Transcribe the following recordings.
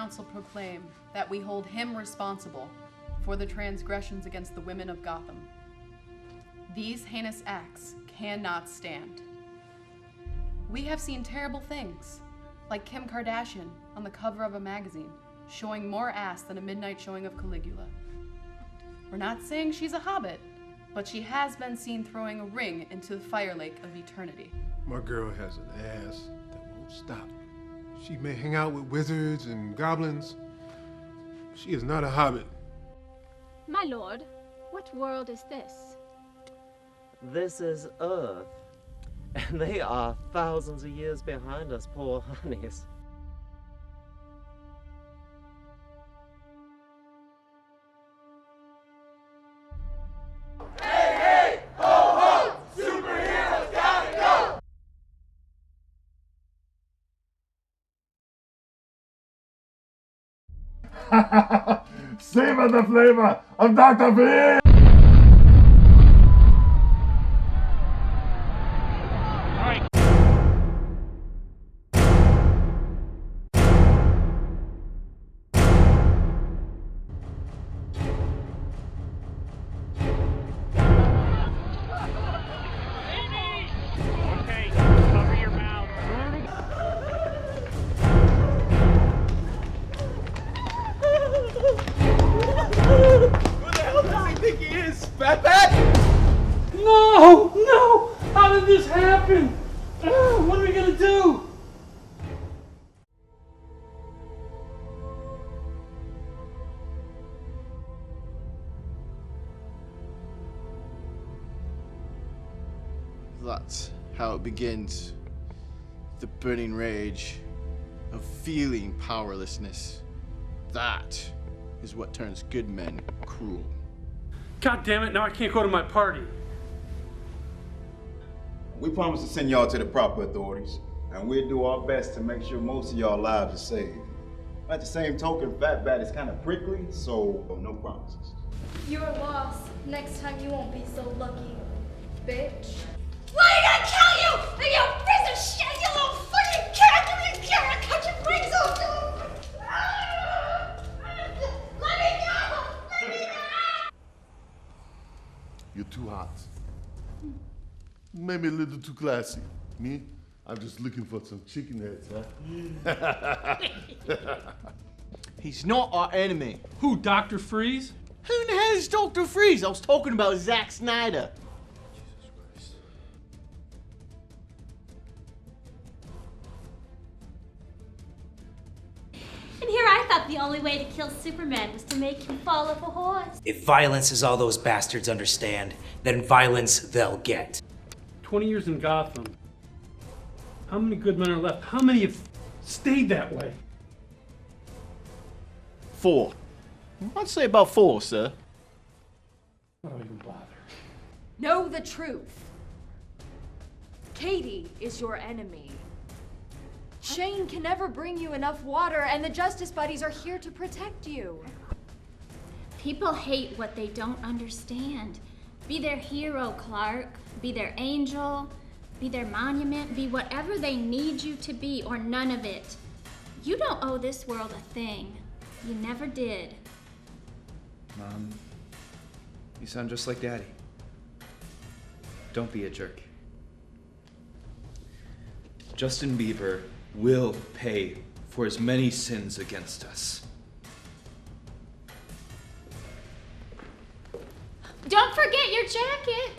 Council proclaim that we hold him responsible for the transgressions against the women of Gotham. These heinous acts cannot stand. We have seen terrible things, like Kim Kardashian on the cover of a magazine, showing more ass than a midnight showing of Caligula. We're not saying she's a hobbit, but she has been seen throwing a ring into the fire lake of eternity. My girl has an ass that won't stop. She may hang out with wizards and goblins. She is not a hobbit. My lord, what world is this? This is Earth, and they are thousands of years behind us, poor honeys. Savor the flavor of Dr. V! No! How did this happen? What are we gonna do? That's how it begins. The burning rage of feeling powerlessness. That is what turns good men cruel. God damn it, now I can't go to my party. We promise to send y'all to the proper authorities, and we'll do our best to make sure most of y'all lives are saved. At the same token, Fat Bat is kind of prickly, so no promises. You're lost. Next time you won't be so lucky, bitch. Why did I kill you? You piece of shit, you little fucking cat! You can't cut your brains off! Let me go! Let me go! You're too hot. Maybe a little too classy. Me? I'm just looking for some chicken heads, huh? He's not our enemy. Who, Dr. Freeze? Who in the hell is Dr. Freeze? I was talking about Zack Snyder. And here I thought the only way to kill Superman was to make him fall off a horse. If violence is all those bastards understand, then violence they'll get. 20 years in Gotham. How many good men are left? How many have stayed that way? 4. I'd say about 4, sir. Why do I even bother? Know the truth. Katie is your enemy. Shane can never bring you enough water, and the Justice Buddies are here to protect you. People hate what they don't understand. Be their hero, Clark. Be their angel. Be their monument. Be whatever they need you to be, or none of it. You don't owe this world a thing. You never did. Mom, you sound just like Daddy. Don't be a jerk. Justin Bieber will pay for his many sins against us. Don't forget your jacket.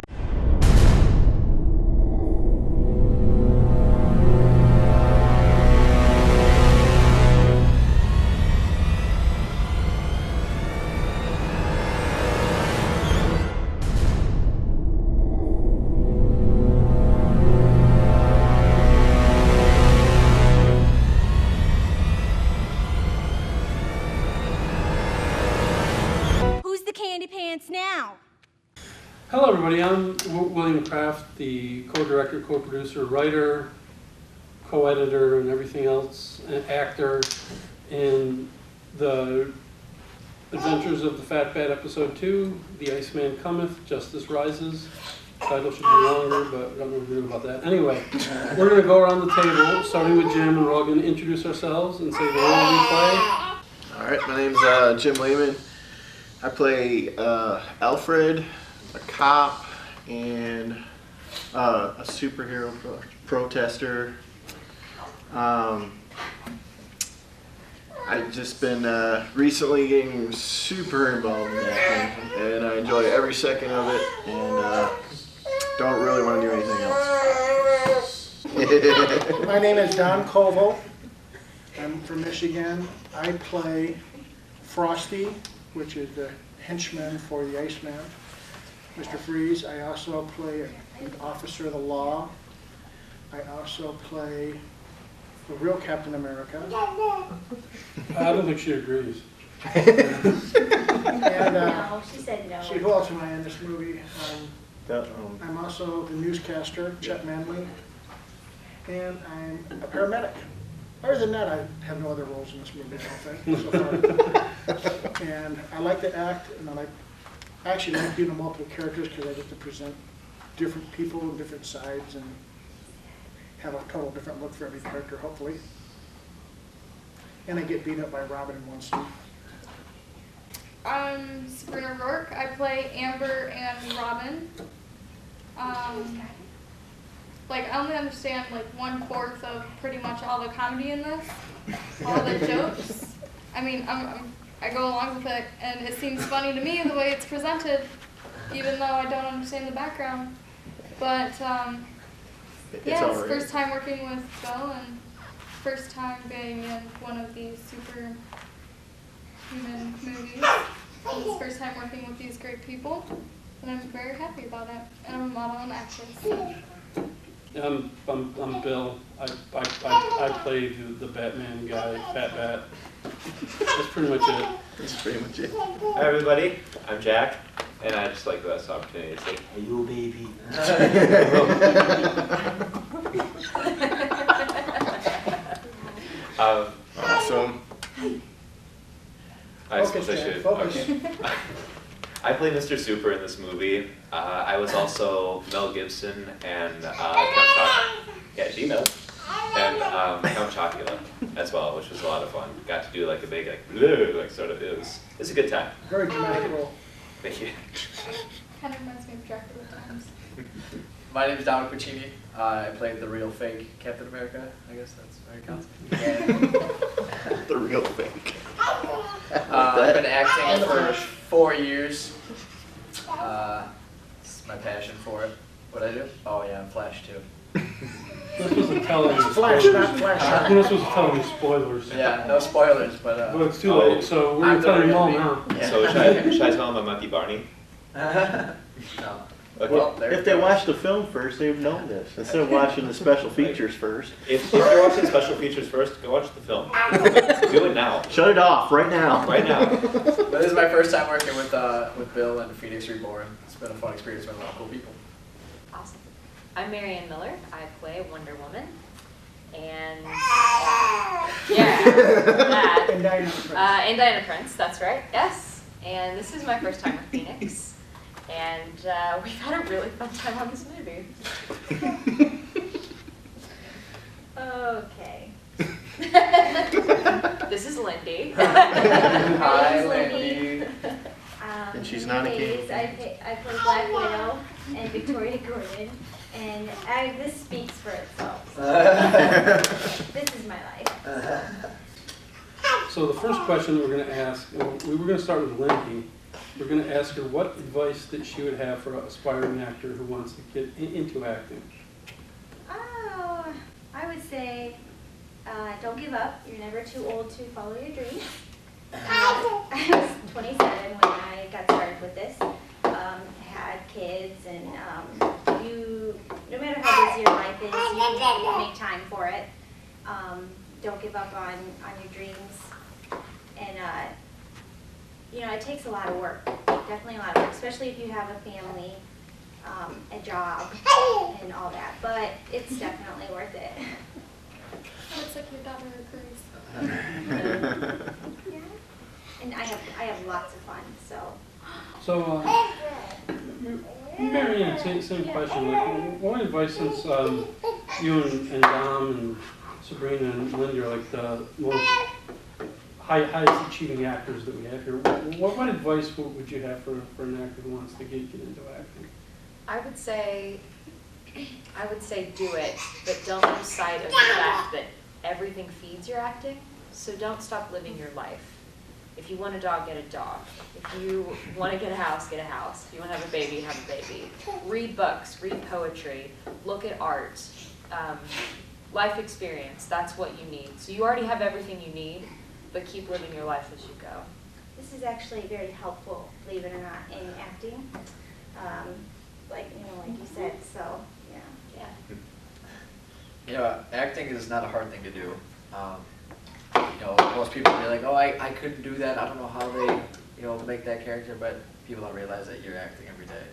Now. Hello everybody, I'm William Kraft, the co-director, co-producer, writer, co-editor, and everything else, and actor in the Adventures of the Fat Bat Episode 2, The Iceman Cometh, Justice Rises. Title should be longer, but I don't know what to do about that. Anyway, we're going to go around the table, starting with Jim, and we're all going to introduce ourselves and say the role we play. Alright, my name's Jim Lehman. I play Alfred, a cop, and a superhero protester. I've just been recently getting super involved in acting, and I enjoy every second of it, and don't really want to do anything else. My name is Don Koval. I'm from Michigan. I play Frosty, which is the henchman for the Iceman, Mr. Freeze. I also play an officer of the law. I also play the real Captain America. I don't think she agrees. And, No, she said no. See, who else am I in this movie? I'm also the newscaster, Chet Manley, and I'm a paramedic. Other than that, I have no other roles in this movie, I don't think, so far. And I like to act, and I actually like doing multiple characters because I get to present different people and different sides and have a total different look for every character, hopefully. And I get beat up by Robin in one scene. I'm Sabrina Rourke. I play Amber and Robin. Like, I only understand like 1/4 of pretty much all the comedy in this, all the jokes. I mean, I go along with it, and it seems funny to me the way it's presented, even though I don't understand the background. But yeah, it's first time working with Bill, and first time being in one of these superhuman movies. And it's first time working with these great people, and I'm very happy about it. And I'm a model and actress. I'm Bill. I play the Batman guy, Fat Bat. That's pretty much it. That's pretty much it. Hi everybody, I'm Jack, and I just like this opportunity to say, hey you baby. Awesome. I suppose I should. Okay. I play Mr. Super in this movie. I was also Mel Gibson and Count Chocula. Yeah, she knows. And Count Chocula as well, which was a lot of fun. Got to do like a big like sort of it's a good time. Very dramatic role. Thank you. Kind of reminds me of Dracula times. My name is Dominic Puccini. I played the real fake Captain America. I guess that's very counts. And The real fake. I've been acting for 4 years. It's my passion for it. What I do? Oh yeah, Flash too. You're not supposed to tell any Flash, spoilers. not Flash. You're not supposed to tell any spoilers. Yeah, no spoilers, but But it's too late, so we're gonna tell them all now. Yeah. So should I tell them I'm Monkey Barney? No. Okay. Well, there If they watched the film first, they would know this, instead of watching the special features first. If you're watching special features first, go watch the film. Do it now. Shut it off right now. Right now. But this is my first time working with Bill and Phoenix Reborn. It's been a fun experience with a lot of cool people. Awesome. I'm Marianne Miller. I play Wonder Woman. And yeah, that. And Diana Prince. And Diana Prince, that's right, yes. And this is my first time with Phoenix. And we've had a really fun time on this movie. Okay. This is Lindy. Hi, Lindy. And she's not a kid. I play Black Widow and Victoria Gordon, and this speaks for itself. So this is my life. So the first question that we're going to ask, we were going to start with Lindy. We're going to ask her what advice that she would have for an aspiring actor who wants to get into acting. Oh, I would say don't give up. You're never too old to follow your dreams. I was 27 when I got started with this. Had kids, and no matter how busy your life is, you make time for it. Don't give up on your dreams. And it takes a lot of work. Definitely a lot of work, especially if you have a family, a job, and all that. But it's definitely worth it. Looks like your daughter agrees. Yeah. And I have lots of fun. So, Marianne, same question. Like, what advice, since you and Dom and Sabrina and Linda are like the most highest achieving actors that we have here. What advice would you have for an actor who wants to get into acting? I would say do it, but don't lose sight of the fact that everything feeds your acting. So don't stop living your life. If you want a dog, get a dog. If you want to get a house, get a house. If you want to have a baby, have a baby. Read books, read poetry, look at art. Life experience, that's what you need. So you already have everything you need, but keep living your life as you go. This is actually very helpful, believe it or not, in acting. Like you said, so, yeah. You know, acting is not a hard thing to do. You know, most people be like, oh, I couldn't do that. I don't know how they, make that character, but people don't realize that you're acting every day.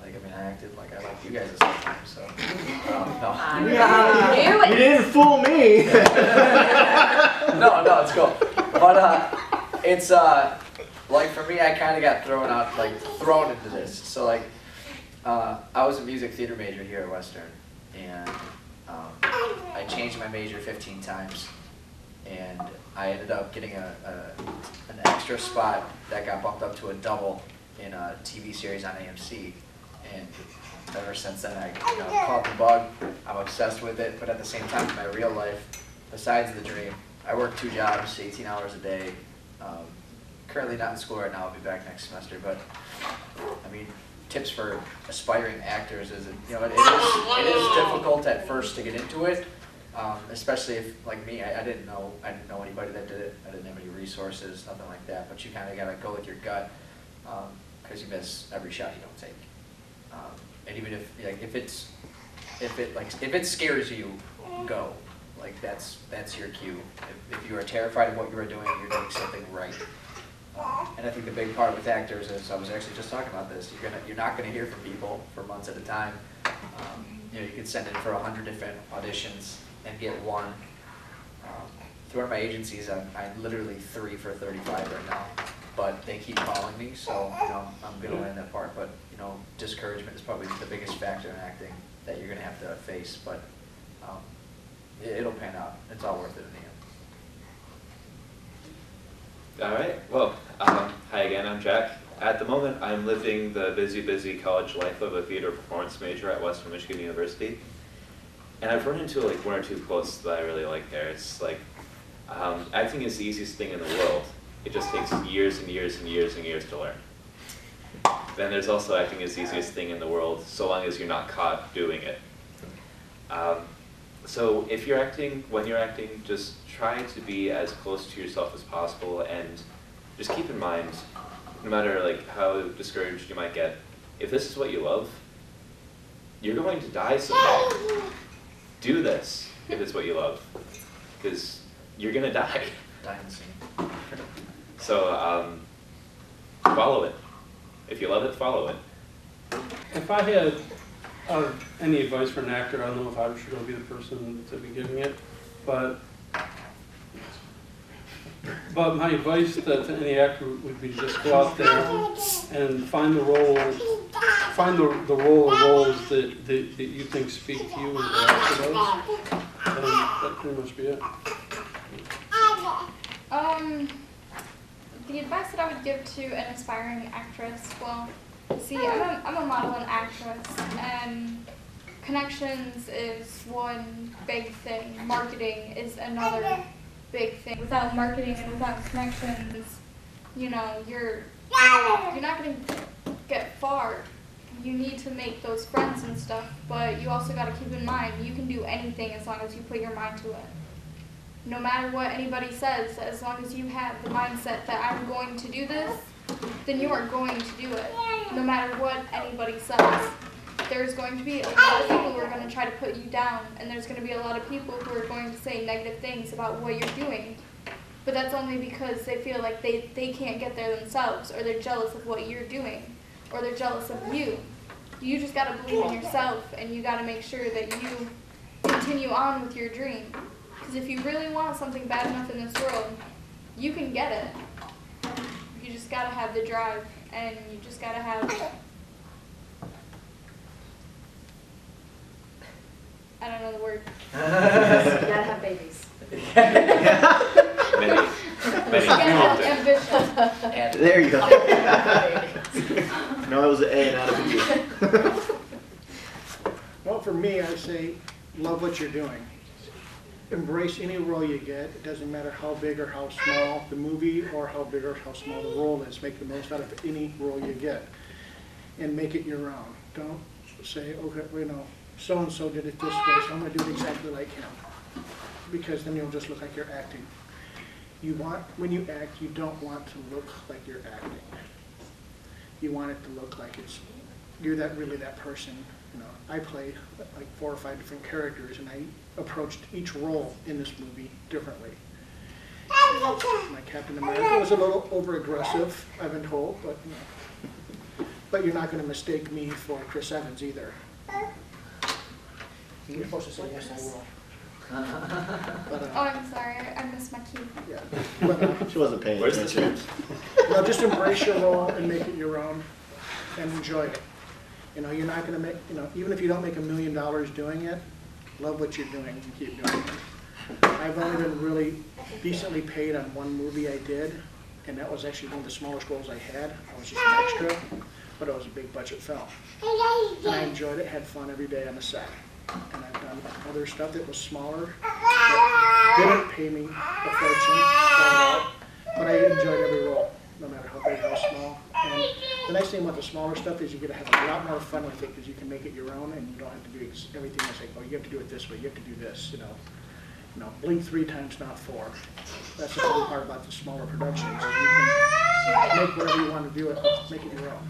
Like, I mean, I acted like I liked you guys sometimes, so. No. You didn't fool me. No, it's cool. But it's like for me, I kind of got thrown into this. So like, I was a music theater major here at Western, and I changed my major 15 times, and I ended up getting an extra spot that got bumped up to a double in a TV series on AMC. And ever since then, I caught the bug. I'm obsessed with it, but at the same time, in my real life, besides the dream, I work 2 jobs, 18 hours a day. Currently not in school right now. I'll be back next semester. But I mean, tips for aspiring actors is, it is difficult at first to get into it, especially if, like me, I didn't know anybody that did it. I didn't have any resources, nothing like that. But you kind of gotta go with your gut, because you miss every shot you don't take. And even if it scares you, go. Like that's your cue. If you are terrified of what you are doing, you're doing something right. And I think the big part with actors is, I was actually just talking about this. You're not gonna hear from people for months at a time. You can send in for 100 different auditions and get one. Through one of my agencies, I'm literally 3 for 35 right now. But they keep calling me, so I'm gonna land that part. But discouragement is probably the biggest factor in acting that you're gonna have to face. But it'll pan out. It's all worth it in the end. All right. Well, hi again. I'm Jack. At the moment, I'm living the busy college life of a theater performance major at Western Michigan University, and I've run into like 1 or 2 quotes that I really like there. It's like, acting is the easiest thing in the world. It just takes years and years and years and years to learn. Then there's also acting is the easiest thing in the world, so long as you're not caught doing it. So if you're acting, when you're acting, just try to be as close to yourself as possible, and just keep in mind, no matter like how discouraged you might get, if this is what you love, you're going to die someday. Do this if it's what you love, because you're gonna die. So follow it. If you love it, follow it. If I had any advice for an actor, I don't know if I should be the person to be giving it, but my advice to any actor would be just go out there and find the role or roles that you think speak to you and the actor does, and that pretty much be it. The advice that I would give to an aspiring actress, well, see, I'm a model and actress, and connections is one big thing. Marketing is another big thing. Without marketing and without connections, you're not going to get far. You need to make those friends and stuff, but you also got to keep in mind, you can do anything as long as you put your mind to it. No matter what anybody says, as long as you have the mindset that I'm going to do this, then you are going to do it. No matter what anybody says. There's going to be a lot of people who are going to try to put you down, and there's going to be a lot of people who are going to say negative things about what you're doing. But that's only because they feel like they can't get there themselves, or they're jealous of what you're doing, or they're jealous of you. You just got to believe in yourself, and you got to make sure that you continue on with your dream. Because if you really want something bad enough in this world, you can get it. You just got to have the drive, and you just got to have... I don't know the word. You gotta have babies. Maybe. There you go. No, it was an A, not a B. Well, for me, I say love what you're doing. Embrace any role you get. It doesn't matter how big or how small the movie or how big or how small the role is. Make the most out of any role you get and make it your own. Don't say, okay, you know, so-and-so did it this way, so I'm going to do it exactly like him. Because then you'll just look like you're acting. When you act, you don't want to look like you're acting. You want it to look like you're really that person. You know, I play like 4 or 5 different characters, and I approached each role in this movie differently. And my Captain America was a little over-aggressive, I've been told, but you know. But you're not going to mistake me for Chris Evans either. You're supposed to say yes, I will. Oh, I'm sorry, I missed my cue. Yeah. But, she wasn't paying Where's attention. No, just embrace your role and make it your own and enjoy it. You know, you're not going to make, you know, even if you don't make $1 million doing it, love what you're doing and keep doing it. I've only been really decently paid on one movie I did, and that was actually one of the smallest roles I had. I was just an extra, but it was a big budget film. And I enjoyed it, had fun every day on the set. And I've done other stuff that was smaller, that didn't pay me a fortune, but I enjoyed every role, no matter how big, how small. And the nice thing about the smaller stuff is you get to have a lot more fun with it because you can make it your own and you don't have to do everything that's like, oh, you have to do it this way, you have to do this, you know, blink 3 times, not 4. That's the cool part about the smaller productions. You can make whatever you want to do it, make it your own.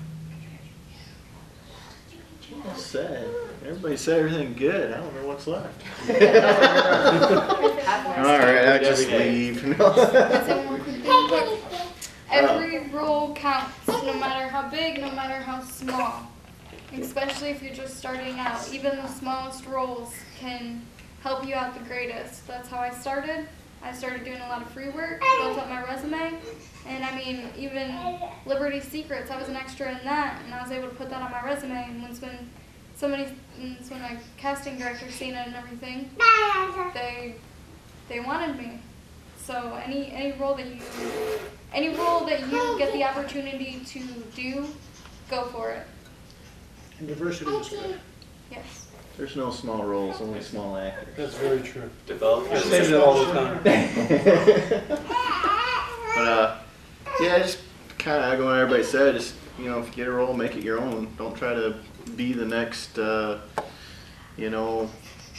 Well said. Everybody said everything good. I don't know what's left. All right, I just leave. Every role counts, no matter how big, no matter how small. Especially if you're just starting out. Even the smallest roles can help you out the greatest. That's how I started. I started doing a lot of free work, built up my resume, and I mean, even Liberty Secrets, I was an extra in that, and I was able to put that on my resume, and when my casting director seen it and everything, they wanted me. So any role that you get the opportunity to do, go for it. And diversity is good. Yes. There's no small roles, only small actors. That's very true. Develop I say that all the time. But yeah, just kind of echoing what everybody said. Just, you know, if you get a role, make it your own. Don't try to be the next, you know,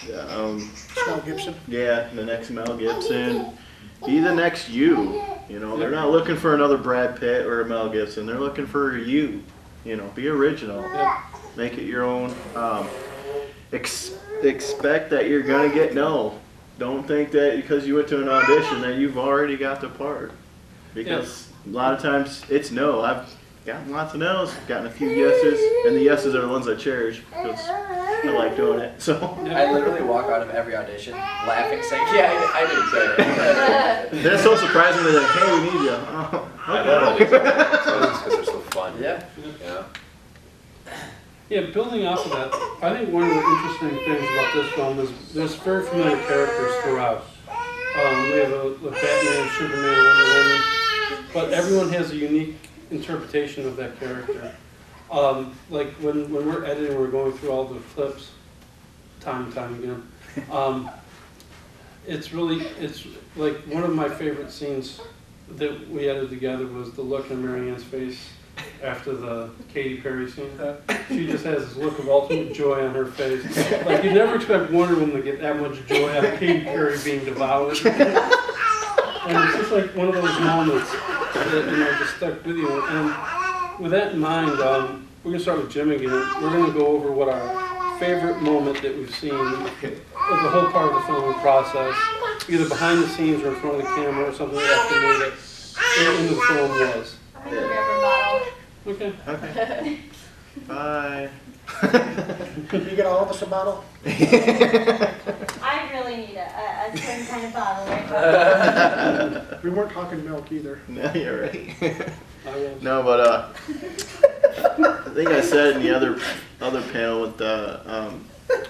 Mel Gibson. Yeah, the next Mel Gibson. Be the next you. You know, they're not looking for another Brad Pitt or a Mel Gibson. They're looking for you. You know, be original. Make it your own. Expect that you're gonna get no. Don't think that because you went to an audition that you've already got the part. Because a lot of times it's no. I've gotten lots of no's, gotten a few yeses, and the yeses are the ones I cherish because I like doing it. So I literally walk out of every audition laughing, saying, "Yeah, I did good." They're so surprising. They're like, "Hey, we need you." Oh, I love it. Because they're so fun. Yeah. Yeah. Yeah, building off of that, I think one of the interesting things about this film is there's very familiar characters throughout. We have a Batman, Superman, Wonder Woman, but everyone has a unique interpretation of that character. Like when we're editing, we're going through all the clips, time and time again. It's like one of my favorite scenes that we edited together was the look on Marianne's face after the Katy Perry scene. She just has this look of ultimate joy on her face. Like you never expect Wonder Woman to get that much joy out of Katy Perry being devoured. And it's just like one of those moments that just stuck with you. And with that in mind, we're gonna start with Jim again. We're gonna go over what our favorite moment that we've seen of the whole part of the filming process, either behind the scenes or in front of the camera or something after made it in the film was. I'm gonna grab a bottle. Okay. Okay. Bye. You get all of us a bottle? I really need a certain kind of bottle right now. We weren't talking milk either. No, you're right. No, but I think I said in the other panel with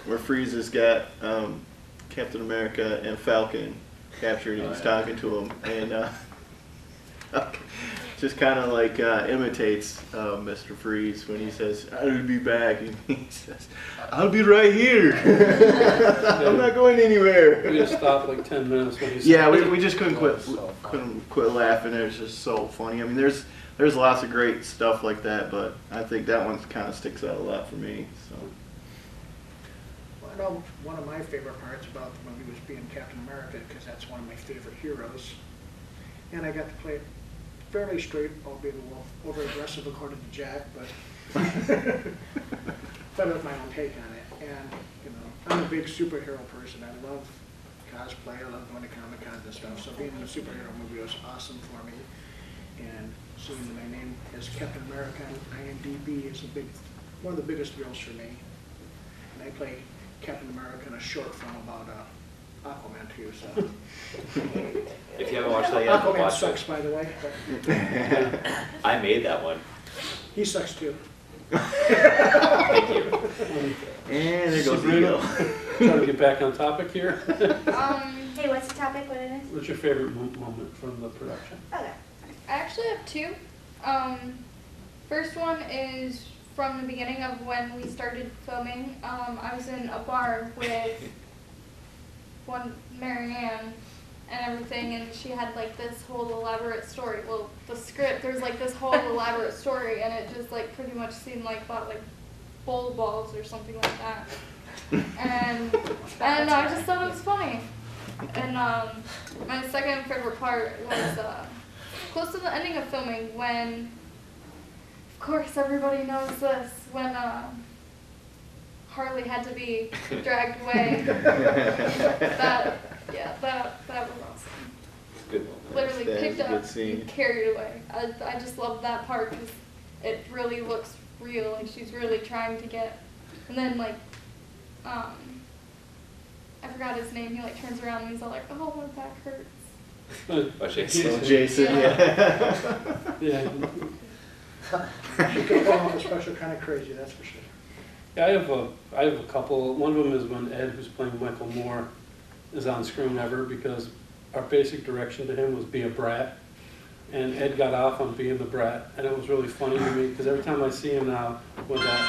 where Frieza's got Captain America and Falcon captured, and he's talking to him, and just kind of like imitates Mr. Freeze when he says, "I'll be back," and he says, "I'll be right here. I'm not going anywhere." We just stopped like 10 minutes when he said Yeah, we just couldn't quit laughing. It was just so funny. I mean, there's lots of great stuff like that, but I think that one kind of sticks out a lot for me. So. Well, I know one of my favorite parts about the movie was being Captain America, because that's one of my favorite heroes. And I got to play it fairly straight, albeit a little over aggressive according to Jack, but that was my own take on it. And, you know, I'm a big superhero person. I love cosplay, I love going to Comic Cons and stuff, so being in a superhero movie was awesome for me. And seeing my name as Captain America on IMDb is one of the biggest thrills for me. And I play Captain America in a short film about Aquaman too, so. If you haven't watched that yet, Aquaman watch sucks, it. by the way. I made that one. He sucks too. Thank you. And there goes Sabrina, trying to get back on topic here. Hey, what's the topic? What it is? What's your favorite moment from the production? Okay. I actually have two. First one is from the beginning of when we started filming. I was in a bar with one Marianne and everything, and she had like this whole elaborate story. Well, the script, there's like this whole elaborate story, and it just like pretty much seemed like about like bowl balls or something like that. And I just thought it was funny. And my second favorite part was close to the ending of filming when, of course everybody knows this, when Harley had to be dragged away. that was awesome. Good. Literally That's picked a good up scene. and carried away. I just love that part because it really looks real and she's really trying to get, and then like, I forgot his name, he like turns around and he's all like, oh, my back hurts. Oh, Jason. Jason, yeah. Yeah. You can call him a special kind of crazy, that's for sure. Yeah, I have a couple. One of them is when Ed, who's playing Michael Moore, is on screen ever, because our basic direction to him was be a brat. And Ed got off on being the brat, and it was really funny to me, because every time I see him now with that,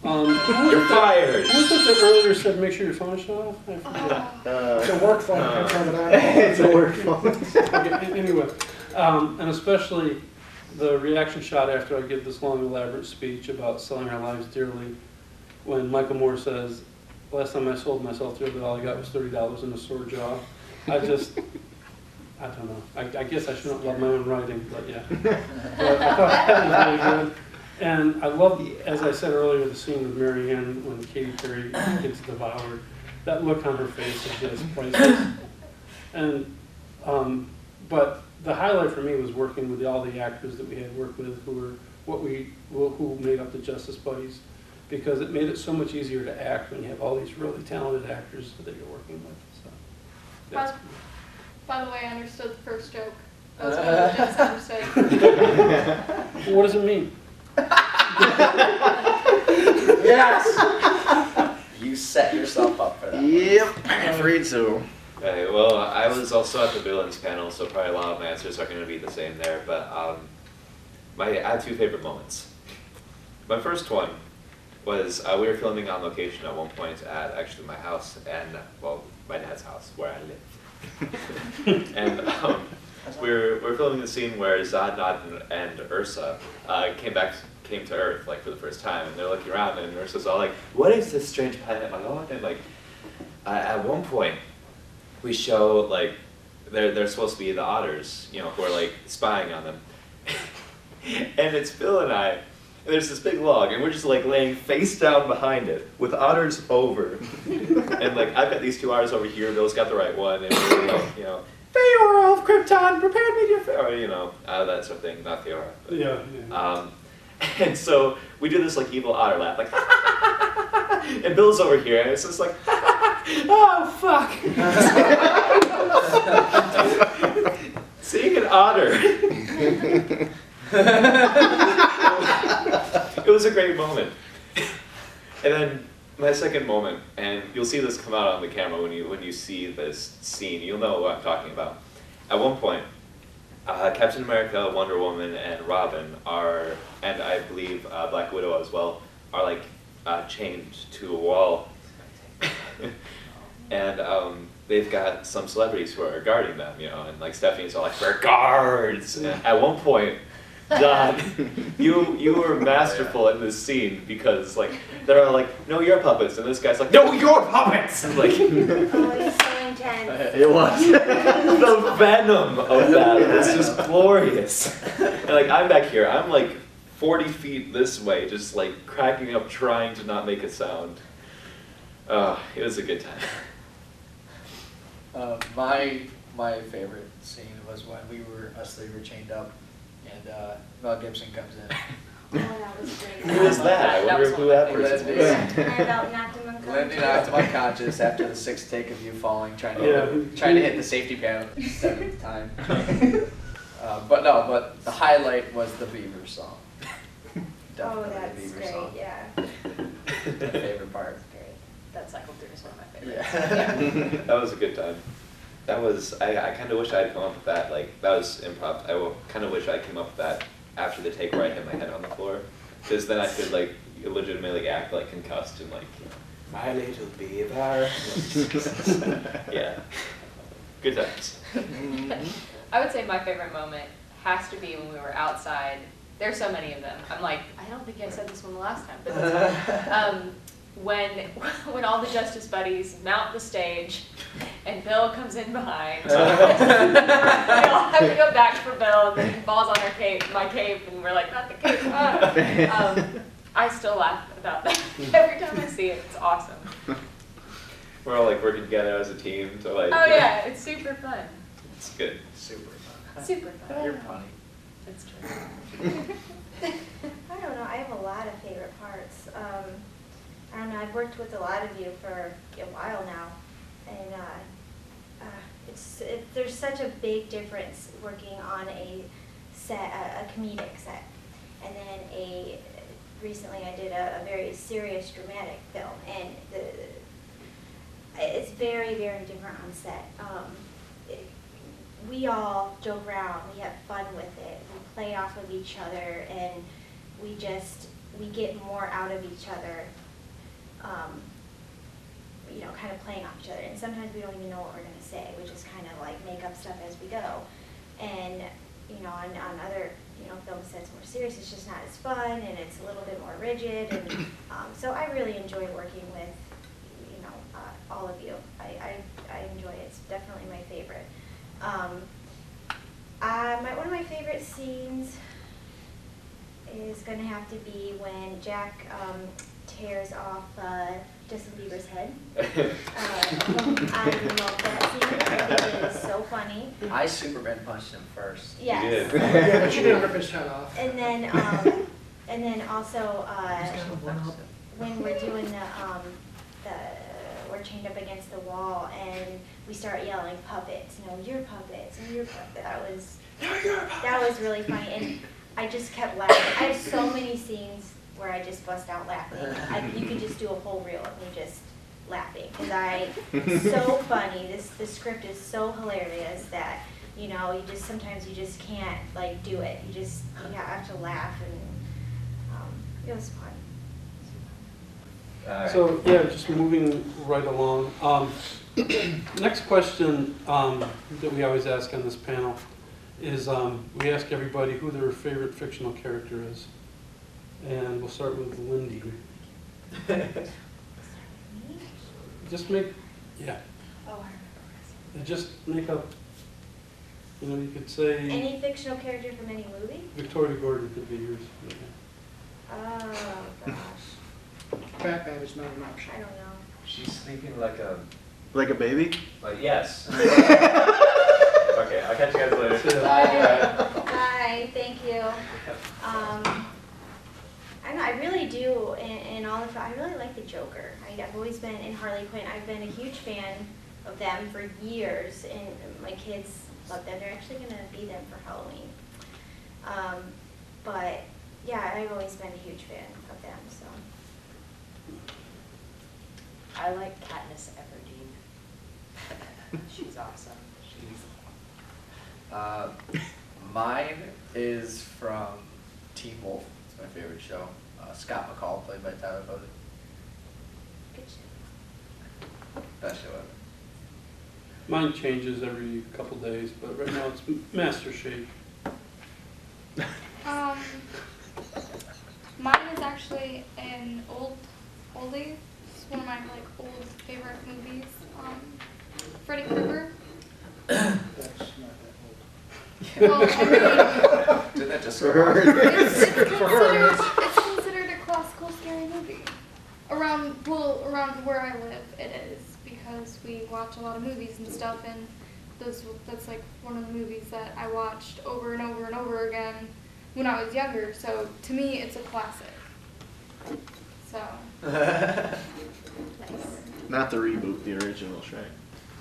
You're fired. Who was it that earlier said make sure your phone is shut off? I forget. It's a work phone, I can't turn it on. It's a work phone. Okay, anyway, and especially the reaction shot after I give this long elaborate speech about selling our lives dearly, when Michael Moore says, last time I sold myself dearly, all I got was $30 in a sore jaw. I don't know. I guess I shouldn't love my own writing, but yeah. But I thought that was really good. And I love, as I said earlier, the scene with Marianne when Katy Perry gets devoured. That look on her face is just priceless. And, but the highlight for me was working with all the actors that we had worked with who made up the Justice Buddies, because it made it so much easier to act when you have all these really talented actors that you're working with. So that's By the way, I understood the first joke. That was one of the jokes I understood. What does it mean? Yes! You set yourself up for that. Yep, I'm afraid so. Okay, well, I was also at the villains panel, so probably a lot of my answers are going to be the same there. But I had two favorite moments. My first one was we were filming on location at one point at actually my house and my dad's house where I live. And we're filming the scene where Zod and Ursa came to Earth like for the first time, and they're looking around, and Ursa's all like, "What is this strange planet, my lord?" And like, at one point, we show like they're supposed to be the otters, you know, who are like spying on them, and it's Bill and I. And there's this big log, and we're just like laying face down behind it with otters over, and like I've got these two otters over here. Bill's got the right one, and we're like, you know, Theora of Krypton, prepared me to, or you know, that sort of thing. Not Theora. But, yeah. And so we do this like evil otter laugh, like, and Bill's over here, and it's just like, oh fuck. Seeing an otter. It was a great moment. And then my second moment, and you'll see this come out on the camera when you see this scene, you'll know what I'm talking about. At one point, Captain America, Wonder Woman, and Robin are, and I believe Black Widow as well, are like chained to a wall. And they've got some celebrities who are guarding them, you know, and like Stephanie's all like, we're guards! And at one point, John, you were masterful in this scene because like they're all like, no, you're puppets, and this guy's like, no, you're puppets! And, like, Oh, he's so intense. it was. The venom of that was just glorious. And like I'm back here, I'm like 40 feet this way, just like cracking up, trying to not make a sound. It was a good time. My favorite scene was when us three were chained up, and Mel Gibson comes in. Oh, that was great. Who is that? I wonder who that person is. I about knocked him unconscious. Lindy knocked him unconscious after the 6th take of you falling, trying to hit the safety panel the 7th time. But the highlight was the Beaver song. Oh, that's Beaver great, song. yeah. My favorite part. Great. That cycle through is one of my favorites. Yeah. That was a good time. That was, I kind of wish I had come up with that, like, that was improv. I kind of wish I came up with that after the take where I hit my head on the floor. Because then I could, like, legitimately act, like, concussed and, like, my little beaver. Yeah. Good times. I would say my favorite moment has to be when we were outside. There's so many of them. I'm like, I don't think I said this one the last time, but that's fine. When all the Justice Buddies mount the stage and Bill comes in behind. We all have to go back for Bill, and then he falls on my cape, and we're like, not the cape. I still laugh about that every time I see it. It's awesome. We're all, like, working together as a team to, like... Oh yeah, it's super fun. It's good. Super fun. Super fun. You're funny. It's true. I don't know, I have a lot of favorite parts. I don't know, I've worked with a lot of you for a while now, and there's such a big difference working on a set, a comedic set, and then recently I did a very serious dramatic film, and it's very, very different on set. We all joke around, we have fun with it, we play off of each other, and we get more out of each other, you know, kind of playing off each other. And sometimes we don't even know what we're going to say. We just kind of like make up stuff as we go. And, you know, on other, you know, film sets more serious, it's just not as fun, and it's a little bit more rigid. And so I really enjoy working with, you know, all of you. I enjoy it. It's definitely my favorite. One of my favorite scenes is going to have to be when Jack tears off Justin Bieber's head. I love that scene. I think it is so funny. I Superman punched him first. Yes. You did. Yeah, but she didn't rip his head off. And then also when we're doing we're chained up against the wall and we start yelling puppets. You know, you're puppets and you're puppets. That was really funny, and I just kept laughing. I have so many scenes where I just bust out laughing. You could just do a whole reel of me just laughing because it's so funny. The script is so hilarious that, you know, sometimes you just can't like do it. You have to laugh, and it was fun. So yeah, just moving right along. Next question that we always ask on this panel is we ask everybody who their favorite fictional character is. And we'll start with Lindy. Just make, yeah. Oh, Just make up, you know, you could say... Any fictional character from any movie? Victoria Gordon could be yours. Yeah. Oh, gosh. Batman is not an option. I don't know. She's sleeping like a... Like a baby? Like, yes. Okay, I'll catch you guys later. Bye, thank you. I don't know, I really do, in all of I really like the Joker. I've always been in Harley Quinn. I've been a huge fan of them for years, and my kids love them. They're actually going to be them for Halloween. But yeah, I've always been a huge fan of them. So I like Katniss Everdeen. She's awesome. Mine is from Teen Wolf. It's my favorite show. Scott McCall, played by Tyler Posey. Good show. Best show ever. Mine changes every couple days, but right now it's Master Shake. Mine is actually an oldie. It's one of my like old favorite movies. Freddy Krueger. That's not that old. Well, I mean, Did that just it's considered a classical scary movie. Around where I live, it is, because we watch a lot of movies and stuff, and that's like one of the movies that I watched over and over and over again when I was younger. So to me, it's a classic. So. Nice. Not the reboot, the original Shrek.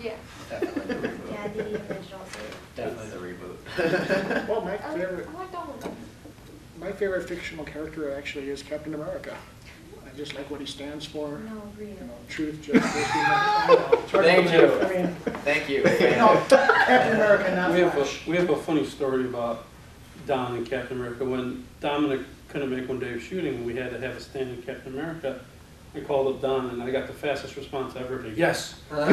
Yeah. Definitely the reboot. Yeah, the original. Definitely the reboot. Well, my I favorite, liked all of them. my favorite fictional character actually is Captain America. I just like what he stands for. No, really. You know, truth, justice. It's hard to Thank believe. you. I mean, Thank you. no, Captain America, not Flash. We have a funny story about Don and Captain America. When Dominic couldn't make one day of shooting, we had to have a stand in Captain America. I called up Don, and I got the fastest response I've ever heard. Yes. I'll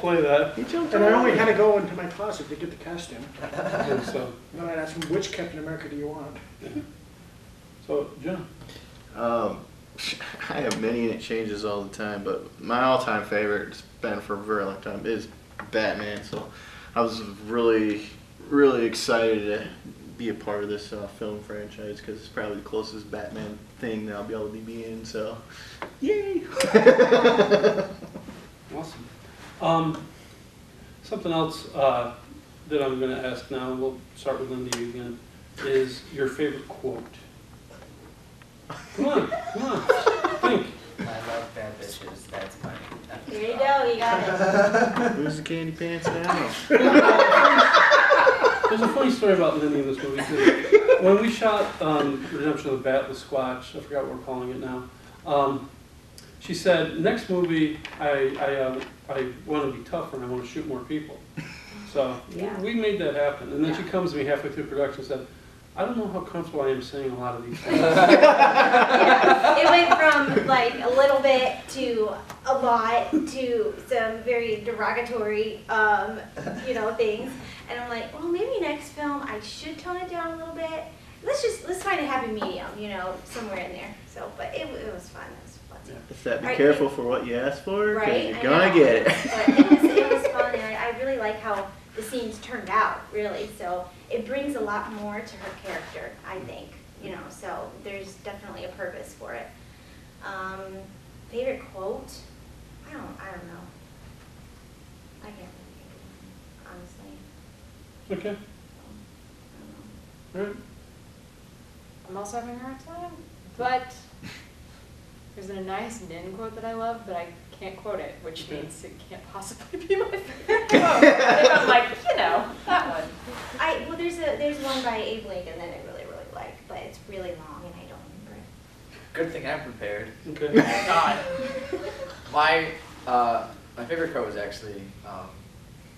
play that. And I only had to go into my closet to get the costume. And so, And then I'd ask him, which Captain America do you want? yeah. So, John. I have many and it changes all the time, but my all-time favorite, it's been for a very long time, is Batman. So I was really, really excited to be a part of this film franchise because it's probably the closest Batman thing that I'll be able to be in. So, yay! Awesome. Something else that I'm going to ask now, and we'll start with Lindy again, is your favorite quote. Come on, think. I love bad bitches. That's mine. Here you go, you got it. Who's the candy pants now? There's a funny story about Lindy in this movie too. When we shot Redemption of the Bat with Squatch, I forgot what we're calling it now. She said, "Next movie, I want to be tougher and I want to shoot more people." So Yeah. we made that happen. And then she comes to me halfway through production and said, "I don't know how comfortable I am saying a lot of these things." Yeah. It went from like a little bit to a lot to some very derogatory, things. And I'm like, well, maybe next film I should tone it down a little bit. Let's find a happy medium, somewhere in there. So, but it was fun. It was fun. It's that be Right. careful for what you ask for, because Right, you're I gonna know. get it. But it was fun, and I really like how the scenes turned out, really. So it brings a lot more to her character, I think. So there's definitely a purpose for it. Favorite quote? I don't know. I can't really think of one, honestly. Okay. All right. I'm also having a hard time, but there's a nice Nin quote that I love, but I can't quote it, which means it can't possibly be my favorite quote. If I'm like, that one. There's one by Abe Lincoln that I really like, but it's really long and I don't remember it. Good thing I'm prepared. Okay. Thank God. My favorite quote was actually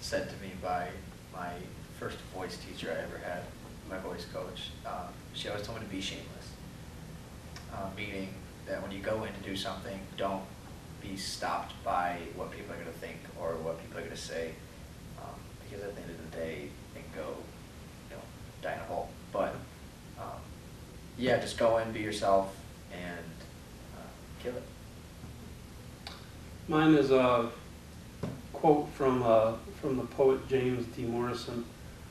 said to me by my first voice teacher I ever had, my voice coach. She always told me to be shameless, meaning that when you go in to do something, don't be stopped by what people are going to think or what people are going to say, because at the end of the day, it can go, die in a hole. But yeah, just go in, be yourself, and kill it. Mine is a quote from the poet James D. Morrison,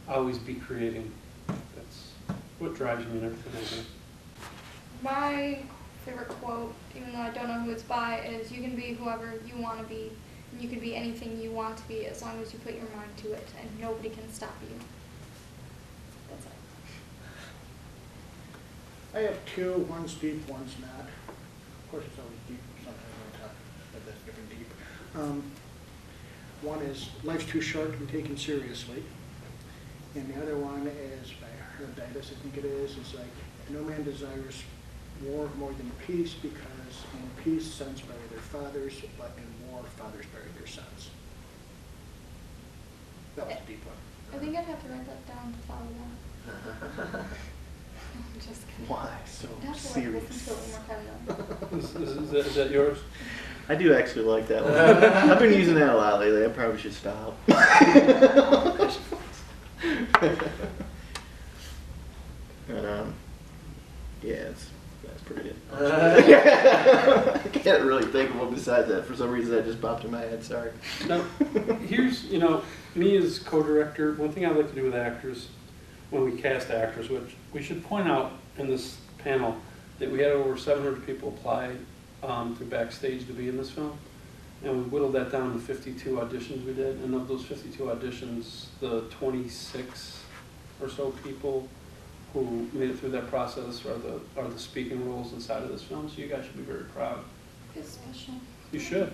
"Always be creating." That's what drives me in everything I do. My favorite quote, even though I don't know who it's by, is "You can be whoever you want to be, and you can be anything you want to be as long as you put your mind to it, and nobody can stop you." That's it. I have two, one's deep, one's not. Of course, it's always deep, sometimes on top, but that's different deep. One is, life's too short to be taken seriously. And the other one is by Herodotus, I think it is. It's like, no man desires war more than peace, because in peace sons bury their fathers, but in war fathers bury their sons. That was a deep one. I think I'd have to write that down to follow that. I'm just kidding. Why so I'd have to serious? listen to it more heavily. Is that yours? I do actually like that one. I've been using that a lot lately. I probably should stop. And, yeah, that's pretty it. I can't really think of one besides that. For some reason, that just popped in my head. Sorry. Now, here's, me as co-director, one thing I like to do with actors, when we cast actors, which we should point out in this panel, that we had over 700 people apply through Backstage to be in this film. And we whittled that down to 52 auditions we did. And of those 52 auditions, the 26 or so people who made it through that process are the speaking roles inside of this film. So you guys should be very proud. It's special. You should.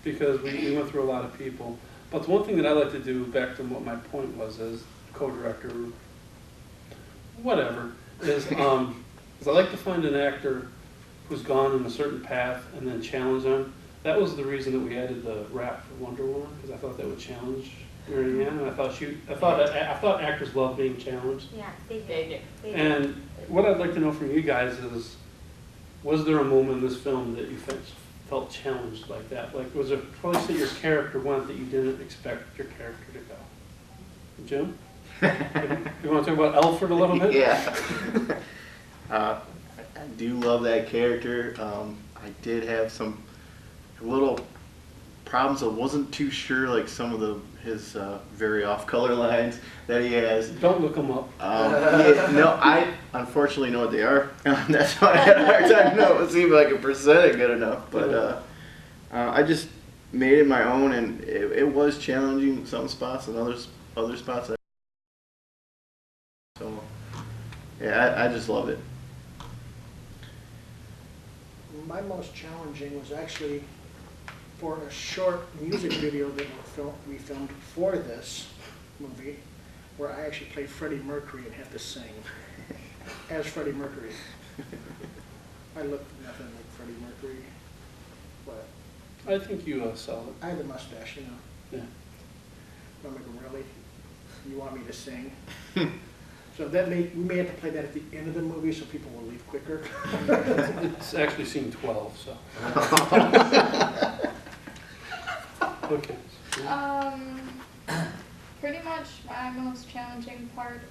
Because we went through a lot of people. But the one thing that I like to do, back to what my point was as co-director, whatever, is I like to find an actor who's gone in a certain path and then challenge them. That was the reason that we added the rap for Wonder Woman, because I thought that would challenge Marianne, and I thought actors love being challenged. Yeah, they do. And what I'd like to know from you guys is, was there a moment in this film that you felt challenged like that? Like, was there a place that your character went that you didn't expect your character to go? Jim? You want to talk about Alfred a little bit? Yeah. I do love that character. I did have some little problems. I wasn't too sure, like some of his very off-color lines that he has. Don't look them up. Yeah, no, I unfortunately know what they are. That's why I had a hard time knowing it seemed like a percent good enough. But I just made it my own, and it was challenging in some spots, and other spots. So yeah, I just love it. My most challenging was actually for a short music video that we filmed for this movie, where I actually played Freddie Mercury and had to sing as Freddie Mercury. I look nothing like Freddie Mercury, but I think you sell it. I had the mustache, Yeah. I'm like, really? You want me to sing? So we may have to play that at the end of the movie so people will leave quicker. It's actually scene 12, so. Okay. Pretty much my most challenging part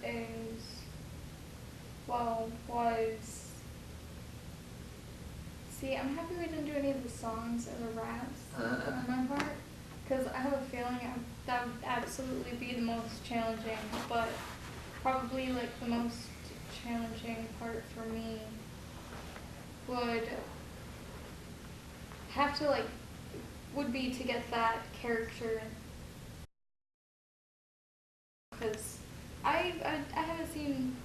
see, I'm happy we didn't do any of the songs or the raps on my part, because I have a feeling that would absolutely be the most challenging, but probably like the most challenging part for me would be to get that character, because I haven't seen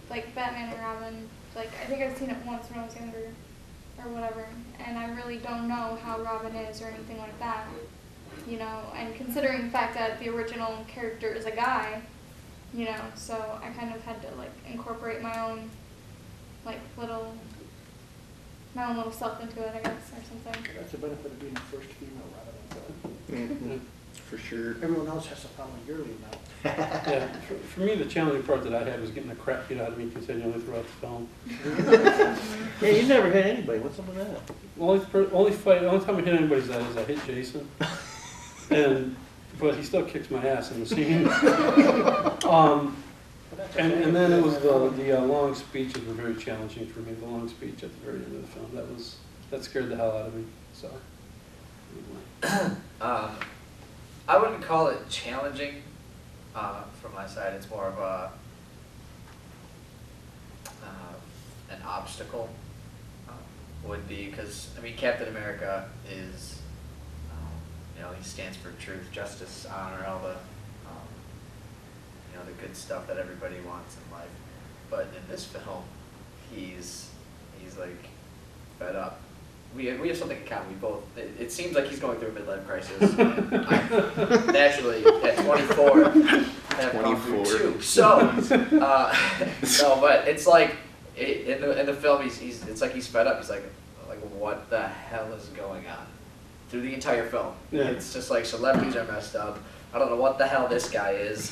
like Batman and Robin, like I think I've seen it once when I was younger or whatever, and I really don't know how Robin is or anything like that, and considering the fact that the original character is a guy, so I kind of had to like incorporate my own little self into it, I guess, or something. That's the benefit of being the first female Robin. Mm-hmm. For sure. Everyone else has to follow your lead now. Yeah, for me, the challenging part that I had was getting the crap beat out of me continually throughout the film. Yeah, you never hit anybody. What's up with that? Only time I hit anybody's that is I hit Jason, but he still kicks my ass in the scene. And then it was the long speeches were very challenging for me. The long speech at the very end of the film, that scared the hell out of me. So. I wouldn't call it challenging from my side. It's more of an obstacle would be, because Captain America is he stands for truth, justice, honor, all the the good stuff that everybody wants in life. But in this film, he's like fed up. We have something in common. We both. It seems like he's going through a midlife crisis. Naturally, at 24, have gone through too. So, no, but it's like in the film, it's like he's fed up. He's like, what the hell is going on? Through the entire film, it's just like celebrities are messed up. I don't know what the hell this guy is.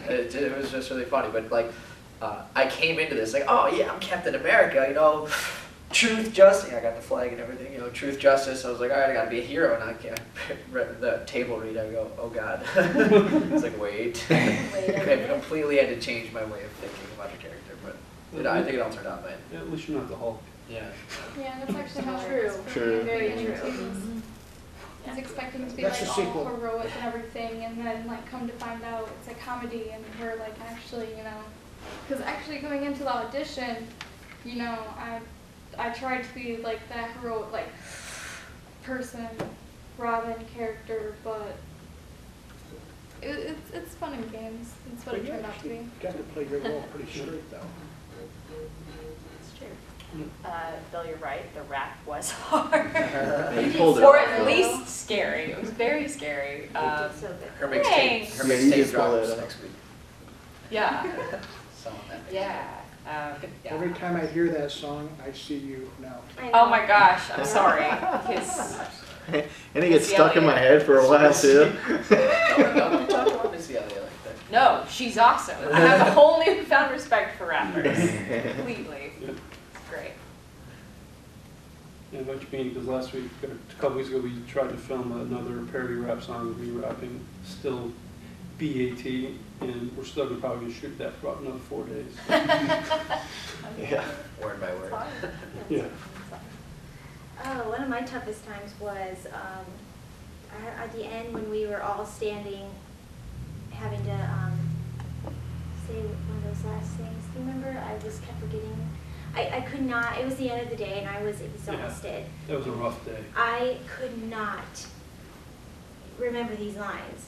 It was just really funny, but like, I came into this like, oh yeah, I'm Captain America, you know, truth, justice. I got the flag and everything, you know, truth, justice. I was like, all right, I gotta be a hero, and I can't read the table read. I go, oh god. It's like, wait. I completely had to change my way of thinking about the character, but I think it all turned out fine. Yeah, at least you're not the Hulk. Yeah. Yeah, that's actually how true. True. Very True. true. He's expecting to be That's like the all sequel. heroic and everything, and then like come to find out it's a comedy, and we're like actually, you know, because actually going into the audition, you know, I tried to be like that heroic like person, Robin character, but it's fun in games. It's what it turned out to be. You got to play your role pretty straight, though. It's true. Bill, you're right. The rap was hard. You pulled it or off, at though. least scary. It was very scary. Her Thanks. mixtape drops next week. Yeah. So, Yeah. Every time I hear that song, I see you now. Oh my gosh, I'm sorry. His, And it gets stuck in my head for a while too. Don't be talking about Missy Elliott like that. no, she's awesome. I have a whole newfound respect for rappers. Completely. It's great. Yeah, about you mean, because last week, a couple weeks ago, we tried to film another parody rap song of me rapping Still BAT, and we're still probably going to shoot that for about another 4 days. Yeah. Word by word. Yeah. Oh, one of my toughest times was at the end when we were all standing, having to say one of those last things. Do you remember? I just kept forgetting. I could not. It was the end of the day, and I was exhausted. Yeah, that was a rough day. I could not remember these lines.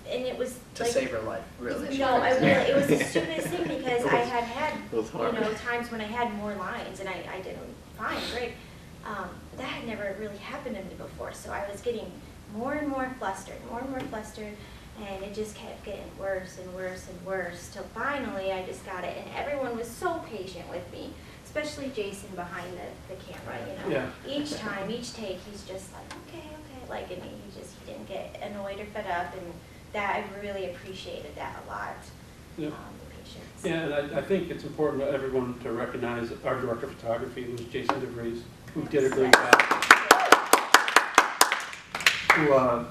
And it was To like, save her life, really. No, I really, it was the stupidest thing because I had It was hard. times when I had more lines and I did fine, great. That had never really happened to me before, so I was getting more and more flustered, and it just kept getting worse and worse and worse till finally I just got it, and everyone was so patient with me, especially Jason behind the camera, you know. Yeah. Each time, each take, he's just like, okay, like, and he didn't get annoyed or fed up, and that I really appreciated that a lot. Yeah. The patience. Yeah, and I think it's important for everyone to recognize our director of photography, who's Jason DeVries, who did a great job.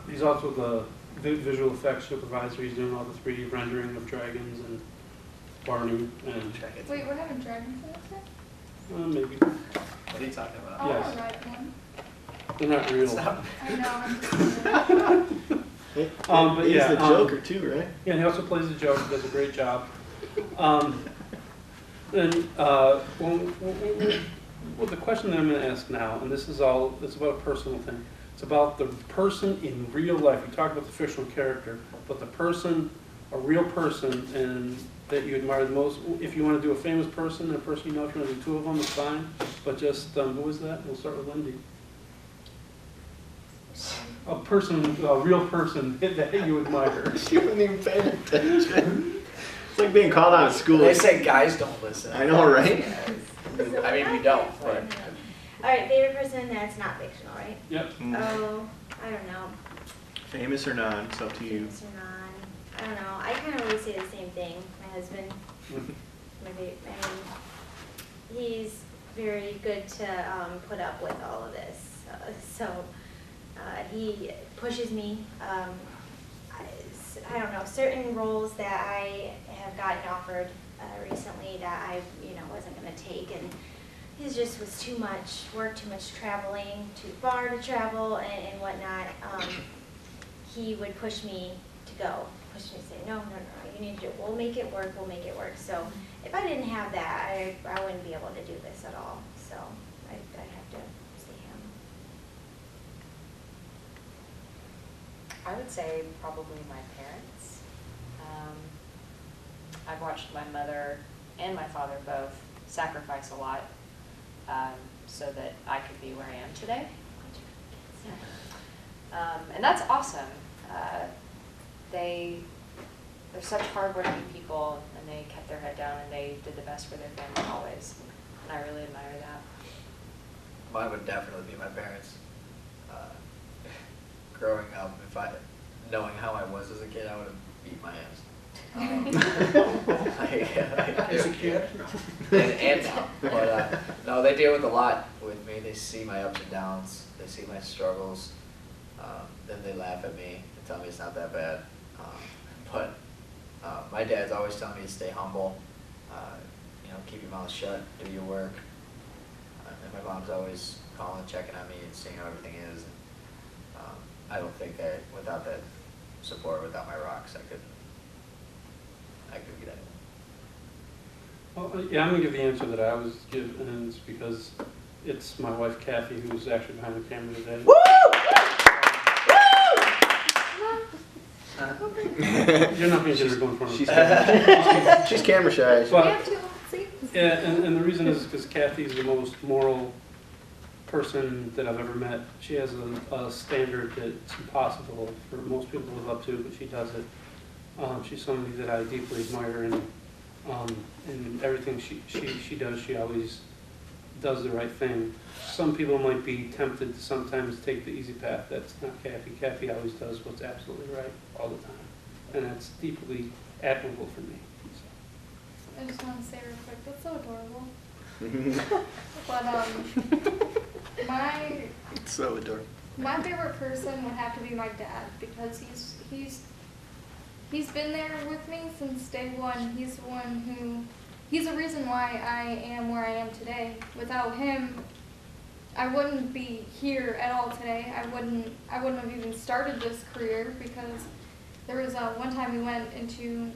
He's also the visual effects supervisor. He's doing all the 3D rendering of dragons and Barney and Wait, we're having dragons in this? maybe. What are you talking about? I Yes. want to ride one. They're not real. Stop. I know. But He's yeah, the Joker too, right? Yeah, and he also plays the Joker. Does a great job. Well, the question that I'm going to ask now, and this is all, it's about a personal thing. It's about the person in real life. You talk about the fictional character, but the person, a real person, and that you admire the most. If you want to do a famous person and a person you know, if you want to do 2 of them, it's fine. But just, who is that? We'll start with Lindy. A real person that you admire. She wasn't even paying attention. It's like being called out of school. They say guys don't listen. I know, right? I mean, we don't, but. All right, favorite person that's not fictional, right? Yep. Oh, I don't know. Famous or non, it's up to you. Famous or non. I don't know. I kind of always say the same thing. My husband, he's very good to put up with all of this. He pushes me. I don't know, certain roles that I have gotten offered recently that I wasn't going to take, and it just was too much work, too much traveling, too far to travel and whatnot. He would push me to go, push me to say, no, you need to do it. We'll make it work. So if I didn't have that, I wouldn't be able to do this at all. So I'd have to say him. I would say probably my parents. I've watched my mother and my father both sacrifice a lot so that I could be where I am today. And that's awesome. They're such hardworking people, and they kept their head down, and they did the best for their family always. And I really admire that. Mine would definitely be my parents. growing up, knowing how I was as a kid, I would have beat my ass. As a kid? And now. But no, they deal with a lot with me. They see my ups and downs. They see my struggles. Then they laugh at me and tell me it's not that bad. But my dad's always telling me to stay humble. Keep your mouth shut, do your work. And my mom's always calling, checking on me, and seeing how everything is. And, I don't think that without that support, without my rocks, I could get anyone. Well, yeah, I'm gonna give the answer that I always give, and it's because it's my wife Kathy who's actually behind the camera today. Woo! You're not gonna get her going for me. She's camera shy. But, yeah, and the reason is because Kathy's the most moral person that I've ever met. She has a standard that's impossible for most people to live up to, but she does it. She's somebody that I deeply admire, and everything she does, she always does the right thing. Some people might be tempted to sometimes take the easy path. That's not Kathy. Kathy always does what's absolutely right all the time, and that's deeply admirable for me. I just want to say real quick, that's so adorable. But It's so adorable. my favorite person would have to be my dad, because he's been there with me since day one. He's the one he's the reason why I am where I am today. Without him, I wouldn't be here at all today. I wouldn't have even started this career, because there was one time we went into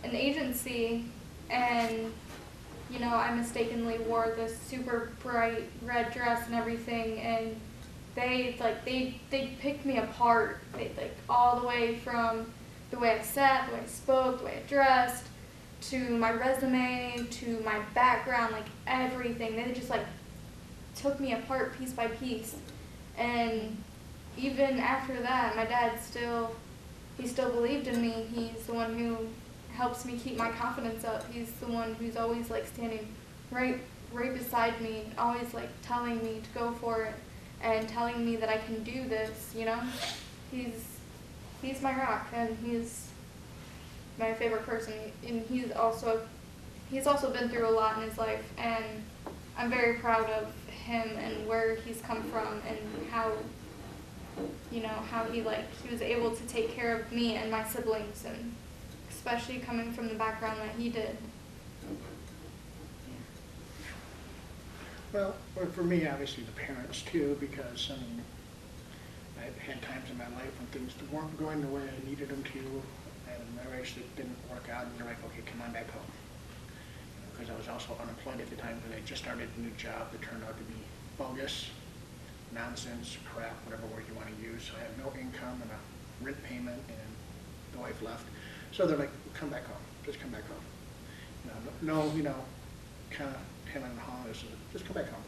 an agency, and I mistakenly wore this super bright red dress and everything, and they picked me apart. They all the way from the way I sat, the way I spoke, the way I dressed, to my resume, to my background, everything. They just took me apart piece by piece. And even after that, my dad still believed in me. He's the one who helps me keep my confidence up. He's the one who's always standing right beside me, always telling me to go for it, and telling me that I can do this. He's my rock, and he's my favorite person. And he's also been through a lot in his life, and I'm very proud of him and where he's come from, and how he was able to take care of me and my siblings, and especially coming from the background that he did. Well, for me, obviously the parents too, because I've had times in my life when things weren't going the way I needed them to, and marriage that didn't work out, and they're like, okay, come on back home. Because I was also unemployed at the time, because I just started a new job that turned out to be bogus, nonsense, crap, whatever word you want to use. So I had no income and a rent payment, and the wife left. So they're like, come back home, just come back home. Kind of him and Han is just come back home.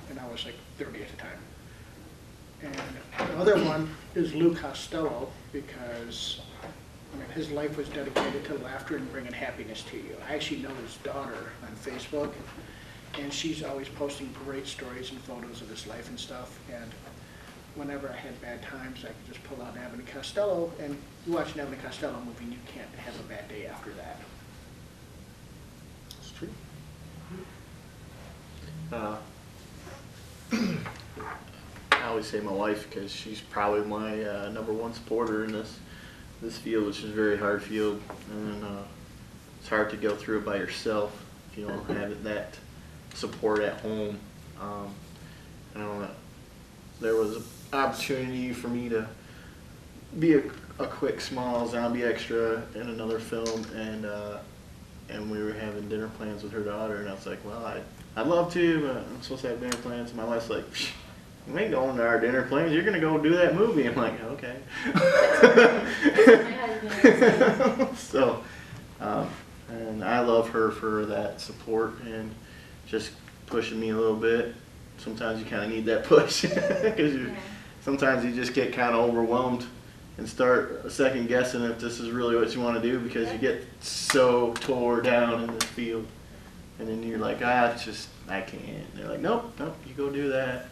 And I was 30 at the time. And the other one is Lou Costello, because his life was dedicated to laughter and bringing happiness to you. I actually know his daughter on Facebook, and she's always posting great stories and photos of his life and stuff. And whenever I had bad times, I could just pull out an Abbott and Costello, and you watch an Abbott and Costello movie, and you can't have a bad day after that. It's true. I always say my wife, because she's probably my #1 supporter in this field, which is a very hard field, and it's hard to go through it by yourself if you don't have that support at home. There was an opportunity for me to be a quick small zombie extra in another film, and we were having dinner plans with her daughter, and I was like, well, I'd love to, but I'm supposed to have dinner plans. And my wife's like, you ain't going to our dinner plans, you're going to go do that movie. I'm like, okay. So, and I love her for that support and just pushing me a little bit. Sometimes you kind of need that push, because sometimes you just get kind of overwhelmed and start second guessing if this is really what you want to do, because you get so tore down in this field. And then you're like, I can't. And they're like, nope, you go do that.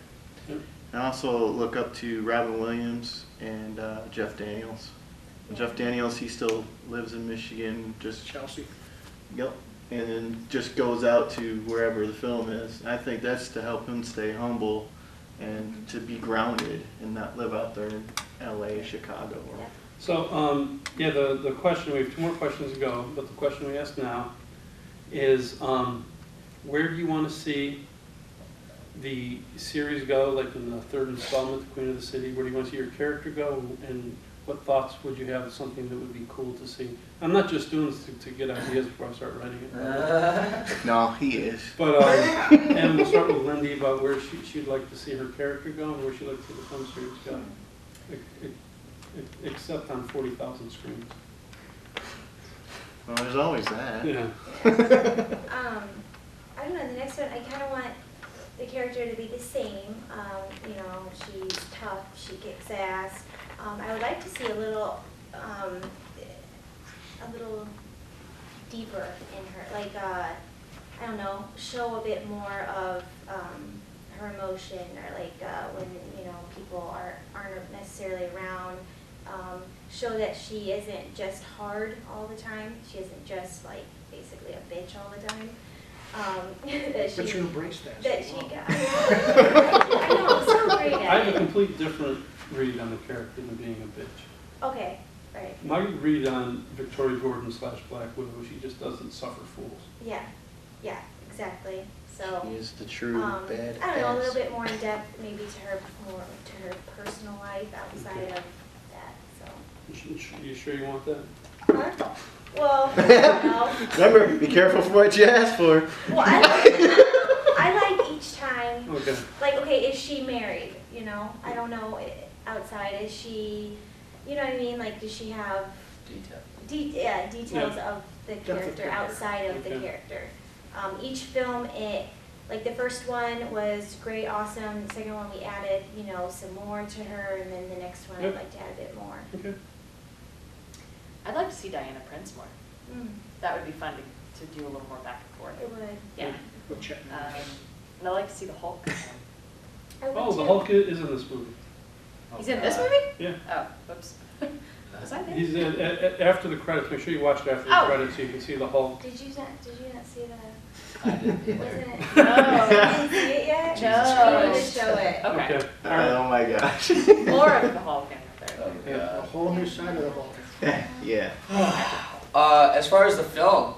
I also look up to Robin Williams and Jeff Daniels. Jeff Daniels, he still lives in Michigan, just Chelsea. Yep. And then just goes out to wherever the film is. I think that's to help him stay humble and to be grounded and not live out there in LA, Chicago. So, yeah, the question, we have 2 more questions to go, but the question we ask now is, where do you want to see the series go, like in the 3rd installment, The Queen of the City? Where do you want to see your character go, and what thoughts would you have of something that would be cool to see? I'm not just doing this to get ideas before I start writing it. No, he is. But, and we'll start with Lindy about where she'd like to see her character go and where she'd like to see the film series go, except on 40,000 screens. Well, there's always that. Yeah. I don't know, the next one, I kind of want the character to be the same. You know, she's tough, she kicks ass. I would like to see a little deeper in her, like, I don't know, show a bit more of her emotion, or like when, you know, people aren't necessarily around. Show that she isn't just hard all the time. She isn't just like basically a bitch all the time. But you embrace that. That she got. I know, I'm so great at it. I have a complete different read on the character than being a bitch. Okay, right. My read on Victoria Gordon / Black Widow, she just doesn't suffer fools. Yeah, exactly. So He is the true badass. I don't know, a little bit more in depth, maybe to her personal life outside of that. So. You sure you want that? Huh? Well, no. Remember, be careful for what you ask for. Well, I like each time. Okay. Like, okay, is she married? You know, I don't know. Outside, is she? You know what I mean? Like, does she have details of the character outside of the character? Each film, like the first one was great, awesome. The second one we added, you know, some more to her, and then the next one I'd like to add a bit more. Okay. I'd like to see Diana Prince more. That would be fun to do a little more back and forth. It would. Yeah. And I'd like to see the Hulk. Oh, the Hulk is in this movie. He's in this movie? Yeah. Oh, whoops. Was I there? He's after the credits. Make sure you watch it after the credits so you can see the Hulk. Did you not see that? I didn't either. Wasn't it? No. You didn't see it yet? No. You need to show it. Okay. Oh my gosh. More of the Hulk in there. A whole new side of the Hulk. Yeah. As far as the film,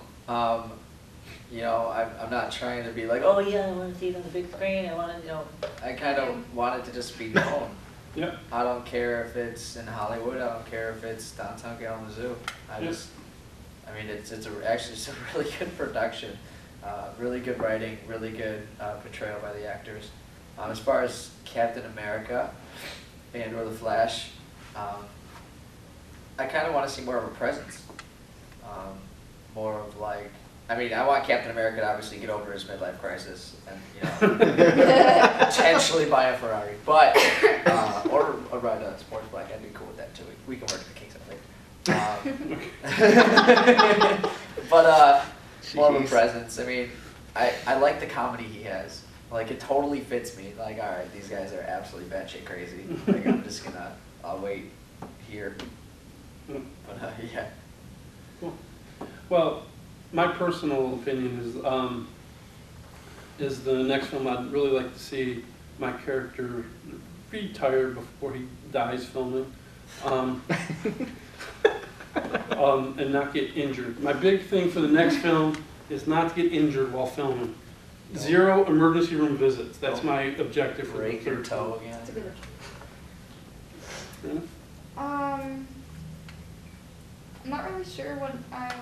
you know, I'm not trying to be like, oh yeah, I want to see it on the big screen. I want to, you know, I kind of want it to just be known. Yeah. I don't care if it's in Hollywood. I don't care if it's downtown Kalamazoo. I mean, it's actually a really good production, really good writing, really good portrayal by the actors. As far as Captain America and/or the Flash, I kind of want to see more of a presence. More of like, I mean, I want Captain America to obviously get over his midlife crisis and, you know, potentially buy a Ferrari, but or ride a sports bike. I'd be cool with that too. We can work at the Kings later. But more of a presence. I mean, I like the comedy he has. Like, it totally fits me. Like, all right, these guys are absolutely batshit crazy. Like, I'm just gonna, I'll wait here. But yeah. Cool. Well, my personal opinion is the next film I'd really like to see my character retired before he dies filming, and not get injured. My big thing for the next film is not to get injured while filming. 0 emergency room visits. That's my objective for the third toe again. That's a good one. I'm not really sure what I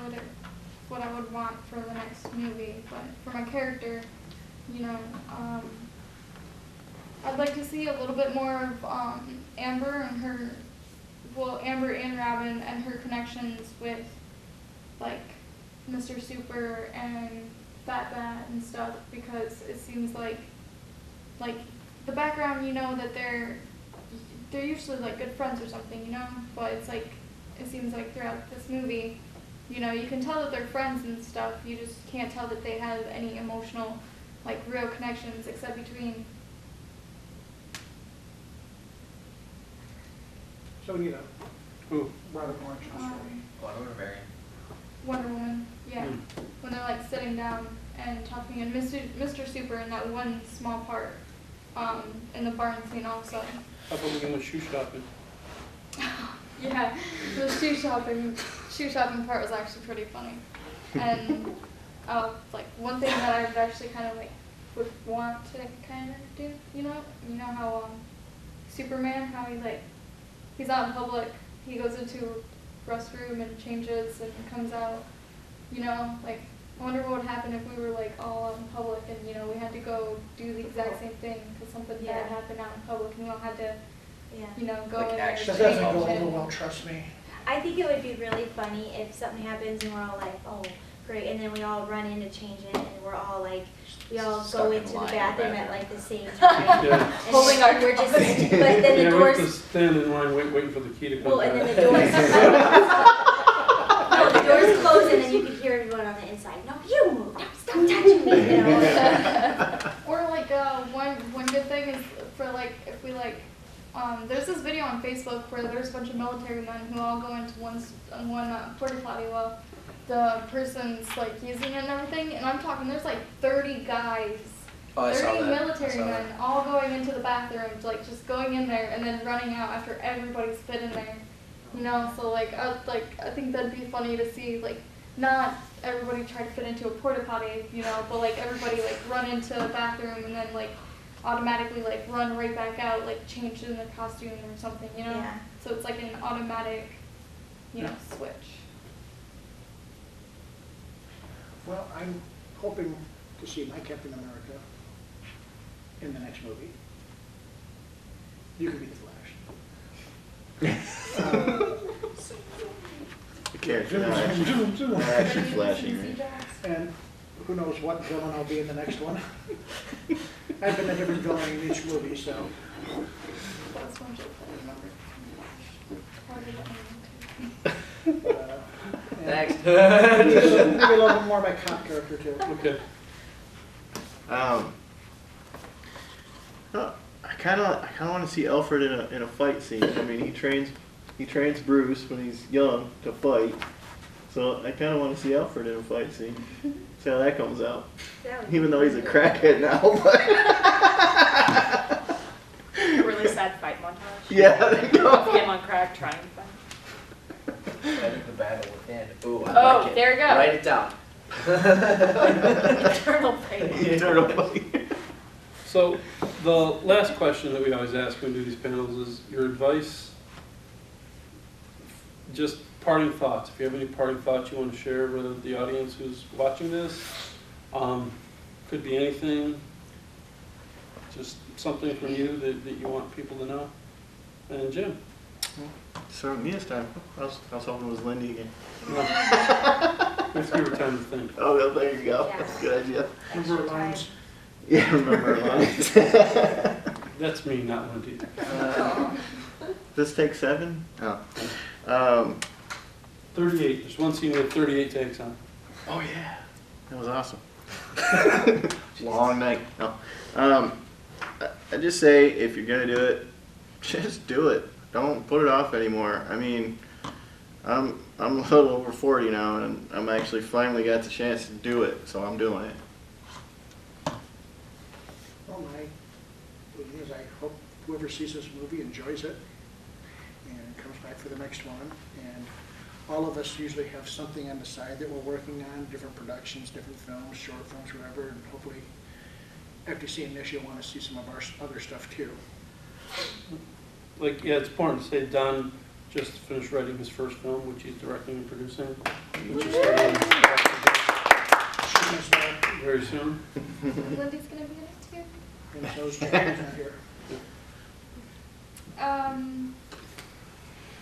would want for the next movie, but for my character, you know, I'd like to see a little bit more of Amber and her, well, Amber and Robin and her connections with, like, Mr. Super and Fat Bat and stuff, because it seems like the background, you know, that they're usually like good friends or something, you know, but it's like, it seems like throughout this movie, you know, you can tell that they're friends and stuff, you just can't tell that they have any emotional, like, real connections except between So we need a Who? rather orange story. Wonder Woman, yeah. When they're like sitting down and talking, and Mr. Super in that one small part, in the barn scene all of a sudden. How about we go shoe shopping? Yeah, the shoe shopping part was actually pretty funny. And like one thing that I would actually kind of like would want to kind of do, you know how Superman, how he's out in public, he goes into a restroom and changes and comes out, like I wonder what would happen if we were like all out in public and we had to go do the exact same thing because something bad happened out in public and we all had to go Like in there. action. That doesn't go over well, trust me. I think it would be really funny if something happens and we're all like, oh, great, and then we all run in to change it and we're all like, we all Stuck go in into the line in the bathroom at bathroom. like the same time. Yeah. And Holding then our we're just, but then the Yeah, we doors, have to stand in line waiting for the key to come well, back. and then the doors, no, the doors close and then you can hear everyone on the inside, no, you move, no, stop touching me, Or like one good thing is for like if we like there's this video on Facebook where there's a bunch of military men who all go into one porta potty while the person's like using it and everything, and I'm talking there's like 30 guys, Oh, I saw 30 that. military I saw men all going into the bathrooms, like just going in there and then running out after everybody's fit in there, so like I think that'd be funny to see, like not everybody try to fit into a porta potty, but like everybody like run into the bathroom and then like automatically like run right back out, like change in their costume or something, Yeah. So it's like an automatic, switch. Well, I'm hoping to see my Captain America in the next movie. You could be the Flash. The character not actually flashing, right? And who knows what villain I'll be in the next one. I've been a different villain in each movie, so. That's one joke Next. Maybe a little bit more of my cop character too. Okay. I kind of want to see Alfred in a fight scene. I mean, he trains Bruce when he's young to fight, so I kind of want to see Alfred in a fight scene. See how that comes out. Even though he's a crackhead now, but Really sad fight montage. Yeah, there you go. Of him on crack trying to fight. I think the battle within. Ooh, I Oh, like it. there you go. Write it down. Eternal fight. Eternal fight. So the last question that we always ask when we do these panels is your advice, just parting thoughts. If you have any parting thoughts you want to share with the audience who's watching this, could be anything, just something from you that you want people to know. And Jim. So me this time. I was hoping it was Lindy again. Let's give her time to think. Oh, well, there you go. Yeah. That's a good idea. Remember lines. Yeah, remember our lines. That's me, not Lindy. This take 7? Oh. 38. There's one scene with 38 takes on. Oh yeah, that was awesome. Long night. No. I just say if you're gonna do it, just do it. Don't put it off anymore. I mean, I'm a little over 40 now, and I'm actually finally got the chance to do it, so I'm doing it. Well, my thing is I hope whoever sees this movie enjoys it and comes back for the next one. And all of us usually have something on the side that we're working on, different productions, different films, short films, whatever, and hopefully after seeing this you'll want to see some of our other stuff too. Like, yeah, it's important to say Don just finished writing his first film, which he's directing and producing, which is starting very soon. Lindy's gonna be in it too. And so is James not here.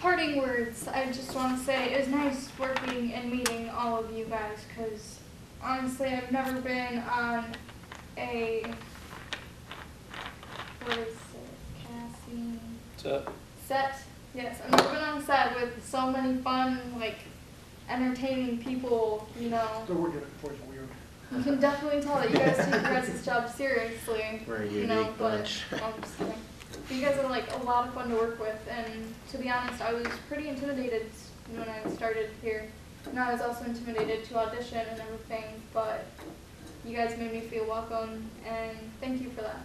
Parting words. I just want to say it was nice working and meeting all of you guys because honestly I've never been on a casting set. Yes, I've never been on a set with so many fun, like entertaining people. The word you're looking for is weird. You can definitely tell that you guys take your guys' job seriously. We're a you unique bunch. I'm just kidding. You guys are like a lot of fun to work with, and to be honest, I was pretty intimidated when I started here. And I was also intimidated to audition and everything, but you guys made me feel welcome, and thank you for that.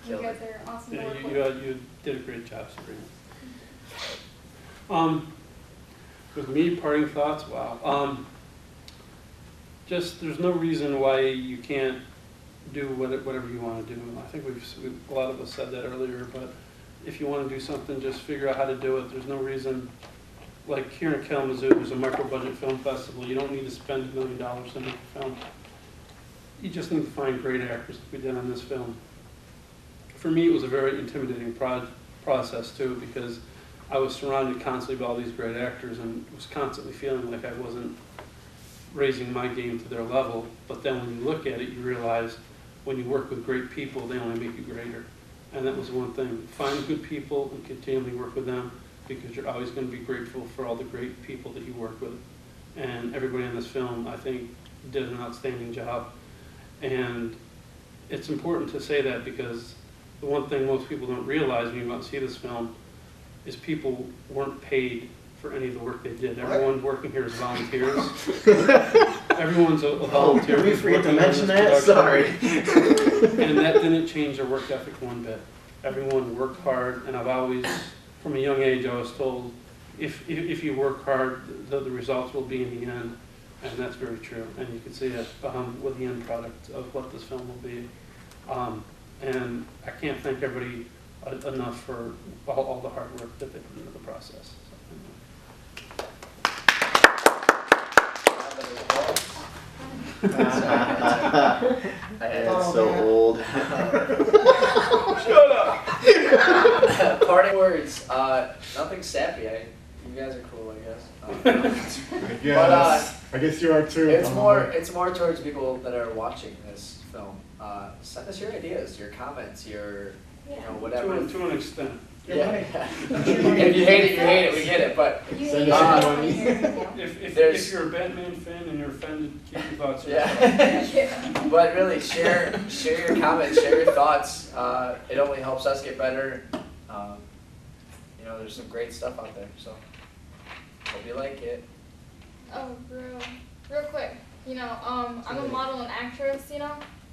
You guys are awesome to work with. You did a great job, Sabrina. With me, parting thoughts, wow. Just, there's no reason why you can't do whatever you want to do. I think a lot of us said that earlier, but if you want to do something, just figure out how to do it. There's no reason, like here in Kalamazoo, there's a micro-budget film festival. You don't need to spend $1 million to make a film. You just need to find great actors like we did on this film. For me, it was a very intimidating process too, because I was surrounded constantly by all these great actors and was constantly feeling like I wasn't raising my game to their level. But then when you look at it, you realize when you work with great people, they only make you greater. And that was one thing. Find good people and continually work with them, because you're always going to be grateful for all the great people that you work with. And everybody in this film, I think, did an outstanding job. And it's important to say that, because the one thing most people don't realize when you go out and see this film is people weren't paid for any of the work they did. Everyone working here is volunteers. Everyone's a volunteer. Did we forget to mention that? Sorry. And that didn't change their work ethic one bit. Everyone worked hard, and I've always, from a young age, I was told, if you work hard, the results will be in the end. And that's very true. And you can see it with the end product of what this film will be. And I can't thank everybody enough for all the hard work that they put into the process. It's so old. Shut up! Parting words. Nothing sappy. You guys are cool, I guess. I guess you are too. It's more towards people that are watching this film. Send us your ideas, your comments, your whatever. To an extent. Yeah. If you hate it, you hate it. We get it, but if you're a Batman fan and you're offended, keep your thoughts. Yeah. But really, share your comments, share your thoughts. It only helps us get better. There's some great stuff out there, so hope you like it. Oh, real quick. I'm a model and actress,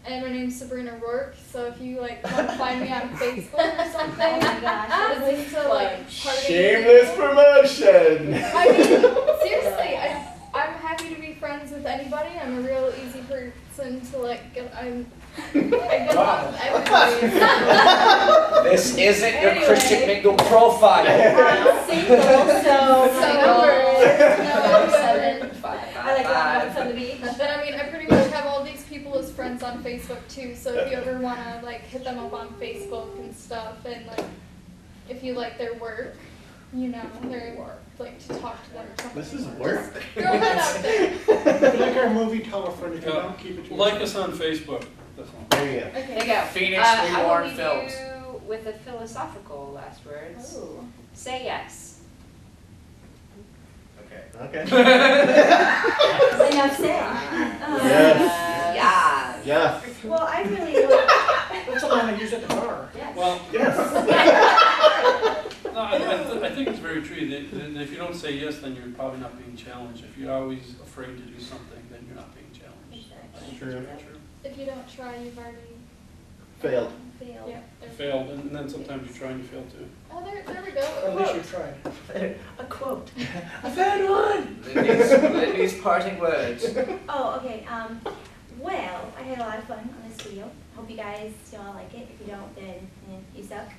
and my name's Sabrina Rourke. So if you want to find me on Facebook or something, oh my gosh, listen to party. Shameless promotion. I mean, seriously, I'm happy to be friends with anybody. I'm a real easy person to get. I get along with everybody. This isn't your Christian Mingle profile. I'm single, so number 7. I like that one from the beach. But I mean, I pretty much have all these people as friends on Facebook too. So if you ever want to hit them up on Facebook and stuff, and if you like their work, their work, to talk to them or something. This is work. Just throw that out there. Like our movie telephone, if you don't keep it to Like us on Facebook. That's all. There you go. Okay. There you go. Phoenix I will Reborn leave Films. you with a philosophical last words. Ooh. Say yes. Okay. Enough said. Yes. Yeah. Well, I really hope. That's the line I use at the bar. Yes. Well, Yes. no, I think it's very true that if you don't say yes, then you're probably not being challenged. If you're always afraid to do something, then you're not being challenged. I think True. that's very true. If you don't try, you've already Failed. Failed. Yeah. You failed, and then sometimes you try and you fail too. Oh, there we go. At least you tried. A quote. I found one. Lindy's parting words. Oh, okay. Well, I had a lot of fun on this video. Hope you guys all like it. If you don't, then you suck.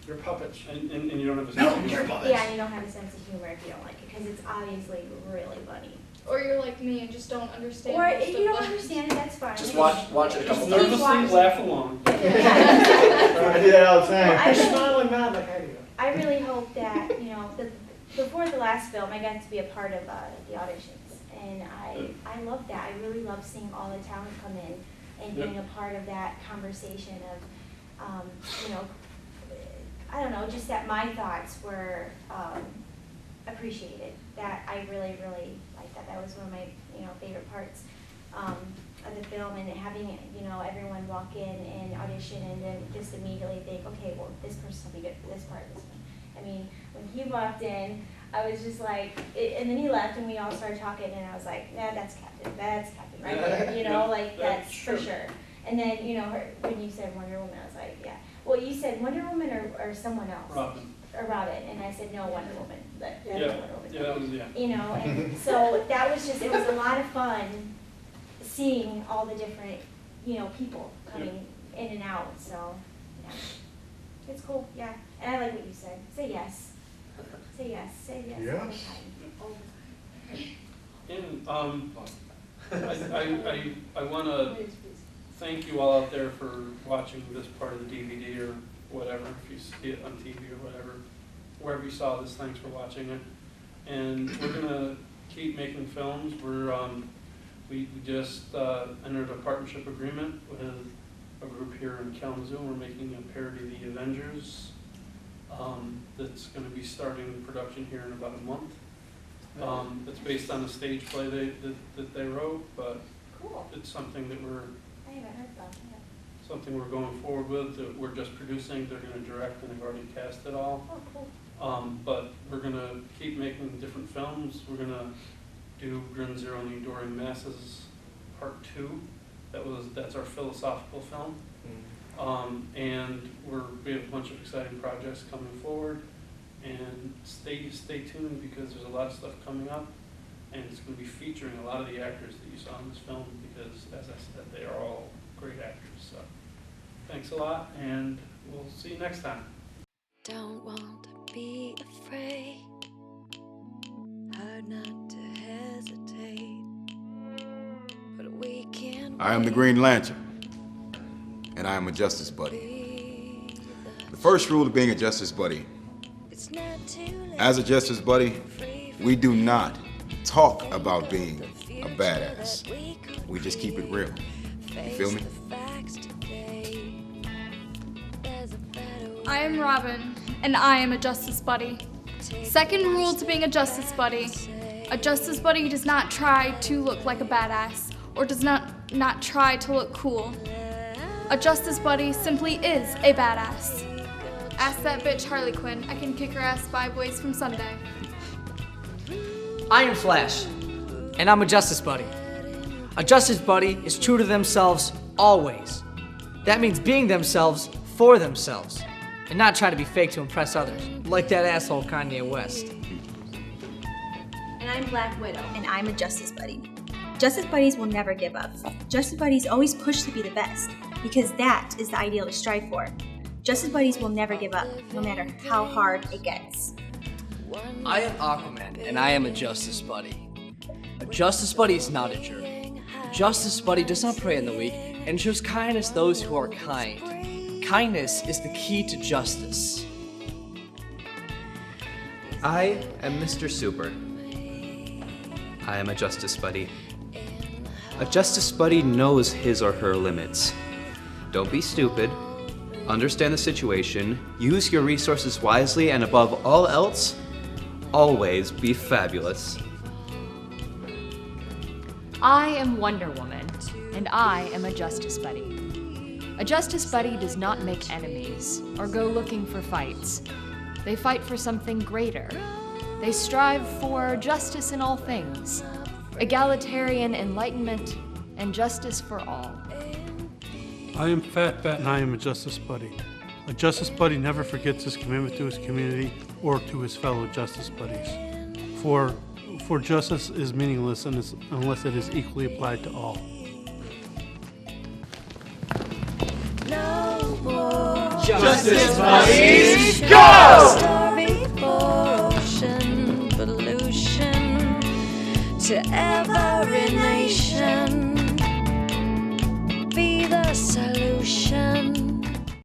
You're puppets. And you don't have a sense of humor. Yeah, and you don't have a sense of humor if you don't like it, because it's obviously really funny. Or you're like me and just don't understand. Or most if of you don't them. understand it, that's fine. Just watch it a couple Just times. nervously laugh along. I do that all the Well, time. Smile and nod like I do. I really hope that, before the last film, I got to be a part of the auditions. And I love that. I really love seeing all the talent come in and being a part of that conversation of, I don't know, just that my thoughts were appreciated. That I really, really liked that. That was one of my, favorite parts. of the film, and having, you know, everyone walk in and audition and then just immediately think, okay, well, this person will be good for this part, this one. I mean, when he walked in, I was just like, and then he left and we all started talking and I was like, nah, that's Captain right there, you know, like that's for sure. And then, you know, when you said Wonder Woman, I was like, yeah. Well, you said Wonder Woman or someone else? Robin. Or Robin, and I said, no, Wonder Woman. That's Yeah, Wonder Woman. yeah, that was, yeah. You know, and so that was just, it was a lot of fun seeing all the different, you know, people coming in and out, so, yeah. It's cool, yeah. And I like what you said. Say yes. Say yes. Say yes all the time. All the time. And I want to thank you all out there for watching this part of the DVD or whatever, if you see it on TV or whatever, wherever you saw this, thanks for watching it. And we're going to keep making films. We just entered a partnership agreement with a group here in Kalamazoo. We're making a parody of the Avengers that's going to be starting production here in about a month. It's based on a stage play that they wrote, but it's something that I haven't heard about that. something we're going forward with, that we're just producing. They're going to direct and they've already cast it all. Oh, cool. But we're going to keep making different films. We're going to do Grin Zero and the Enduring Masses Part 2. That's our philosophical film. And we have a bunch of exciting projects coming forward. And stay tuned, because there's a lot of stuff coming up. And it's going to be featuring a lot of the actors that you saw in this film, because, as I said, they are all great actors. So thanks a lot, and we'll see you next time. Don't want to be afraid, hard not to hesitate, but we can. I am the Green Lantern, and I am a Justice Buddy. The first rule of being a Justice Buddy: as a Justice Buddy, we do not talk about being a badass. We just keep it real. You feel me? I am Robin, and I am a Justice Buddy. Second rule to being a Justice Buddy: a Justice Buddy does not try to look like a badass, or does not try to look cool. A Justice Buddy simply is a badass. Ask that bitch Harley Quinn. I can kick her ass by Boys from Sunday. I am Flash, and I'm a Justice Buddy. A Justice Buddy is true to themselves always. That means being themselves for themselves, and not try to be fake to impress others, like that asshole Kanye West. And I'm Black Widow, and I'm a Justice Buddy. Justice Buddies will never give up. Justice Buddies always push to be the best, because that is the ideal to strive for. Justice Buddies will never give up, no matter how hard it gets. I am Aquaman, and I am a Justice Buddy. A Justice Buddy is not a jerk. A Justice Buddy does not prey on the weak, and shows kindness to those who are kind. Kindness is the key to justice. I am Mr. Super. I am a Justice Buddy. A Justice Buddy knows his or her limits. Don't be stupid. Understand the situation, use your resources wisely, and above all else, always be fabulous. I am Wonder Woman, and I am a Justice Buddy. A Justice Buddy does not make enemies or go looking for fights. They fight for something greater. They strive for justice in all things, egalitarian enlightenment, and justice for all. I am Fat Bat, and I am a Justice Buddy. A Justice Buddy never forgets his commitment to his community or to his fellow Justice Buddies. For justice is meaningless unless it is equally applied to all. No more Justice Buddies, go! Story for ocean pollution to every nation. Be the solution.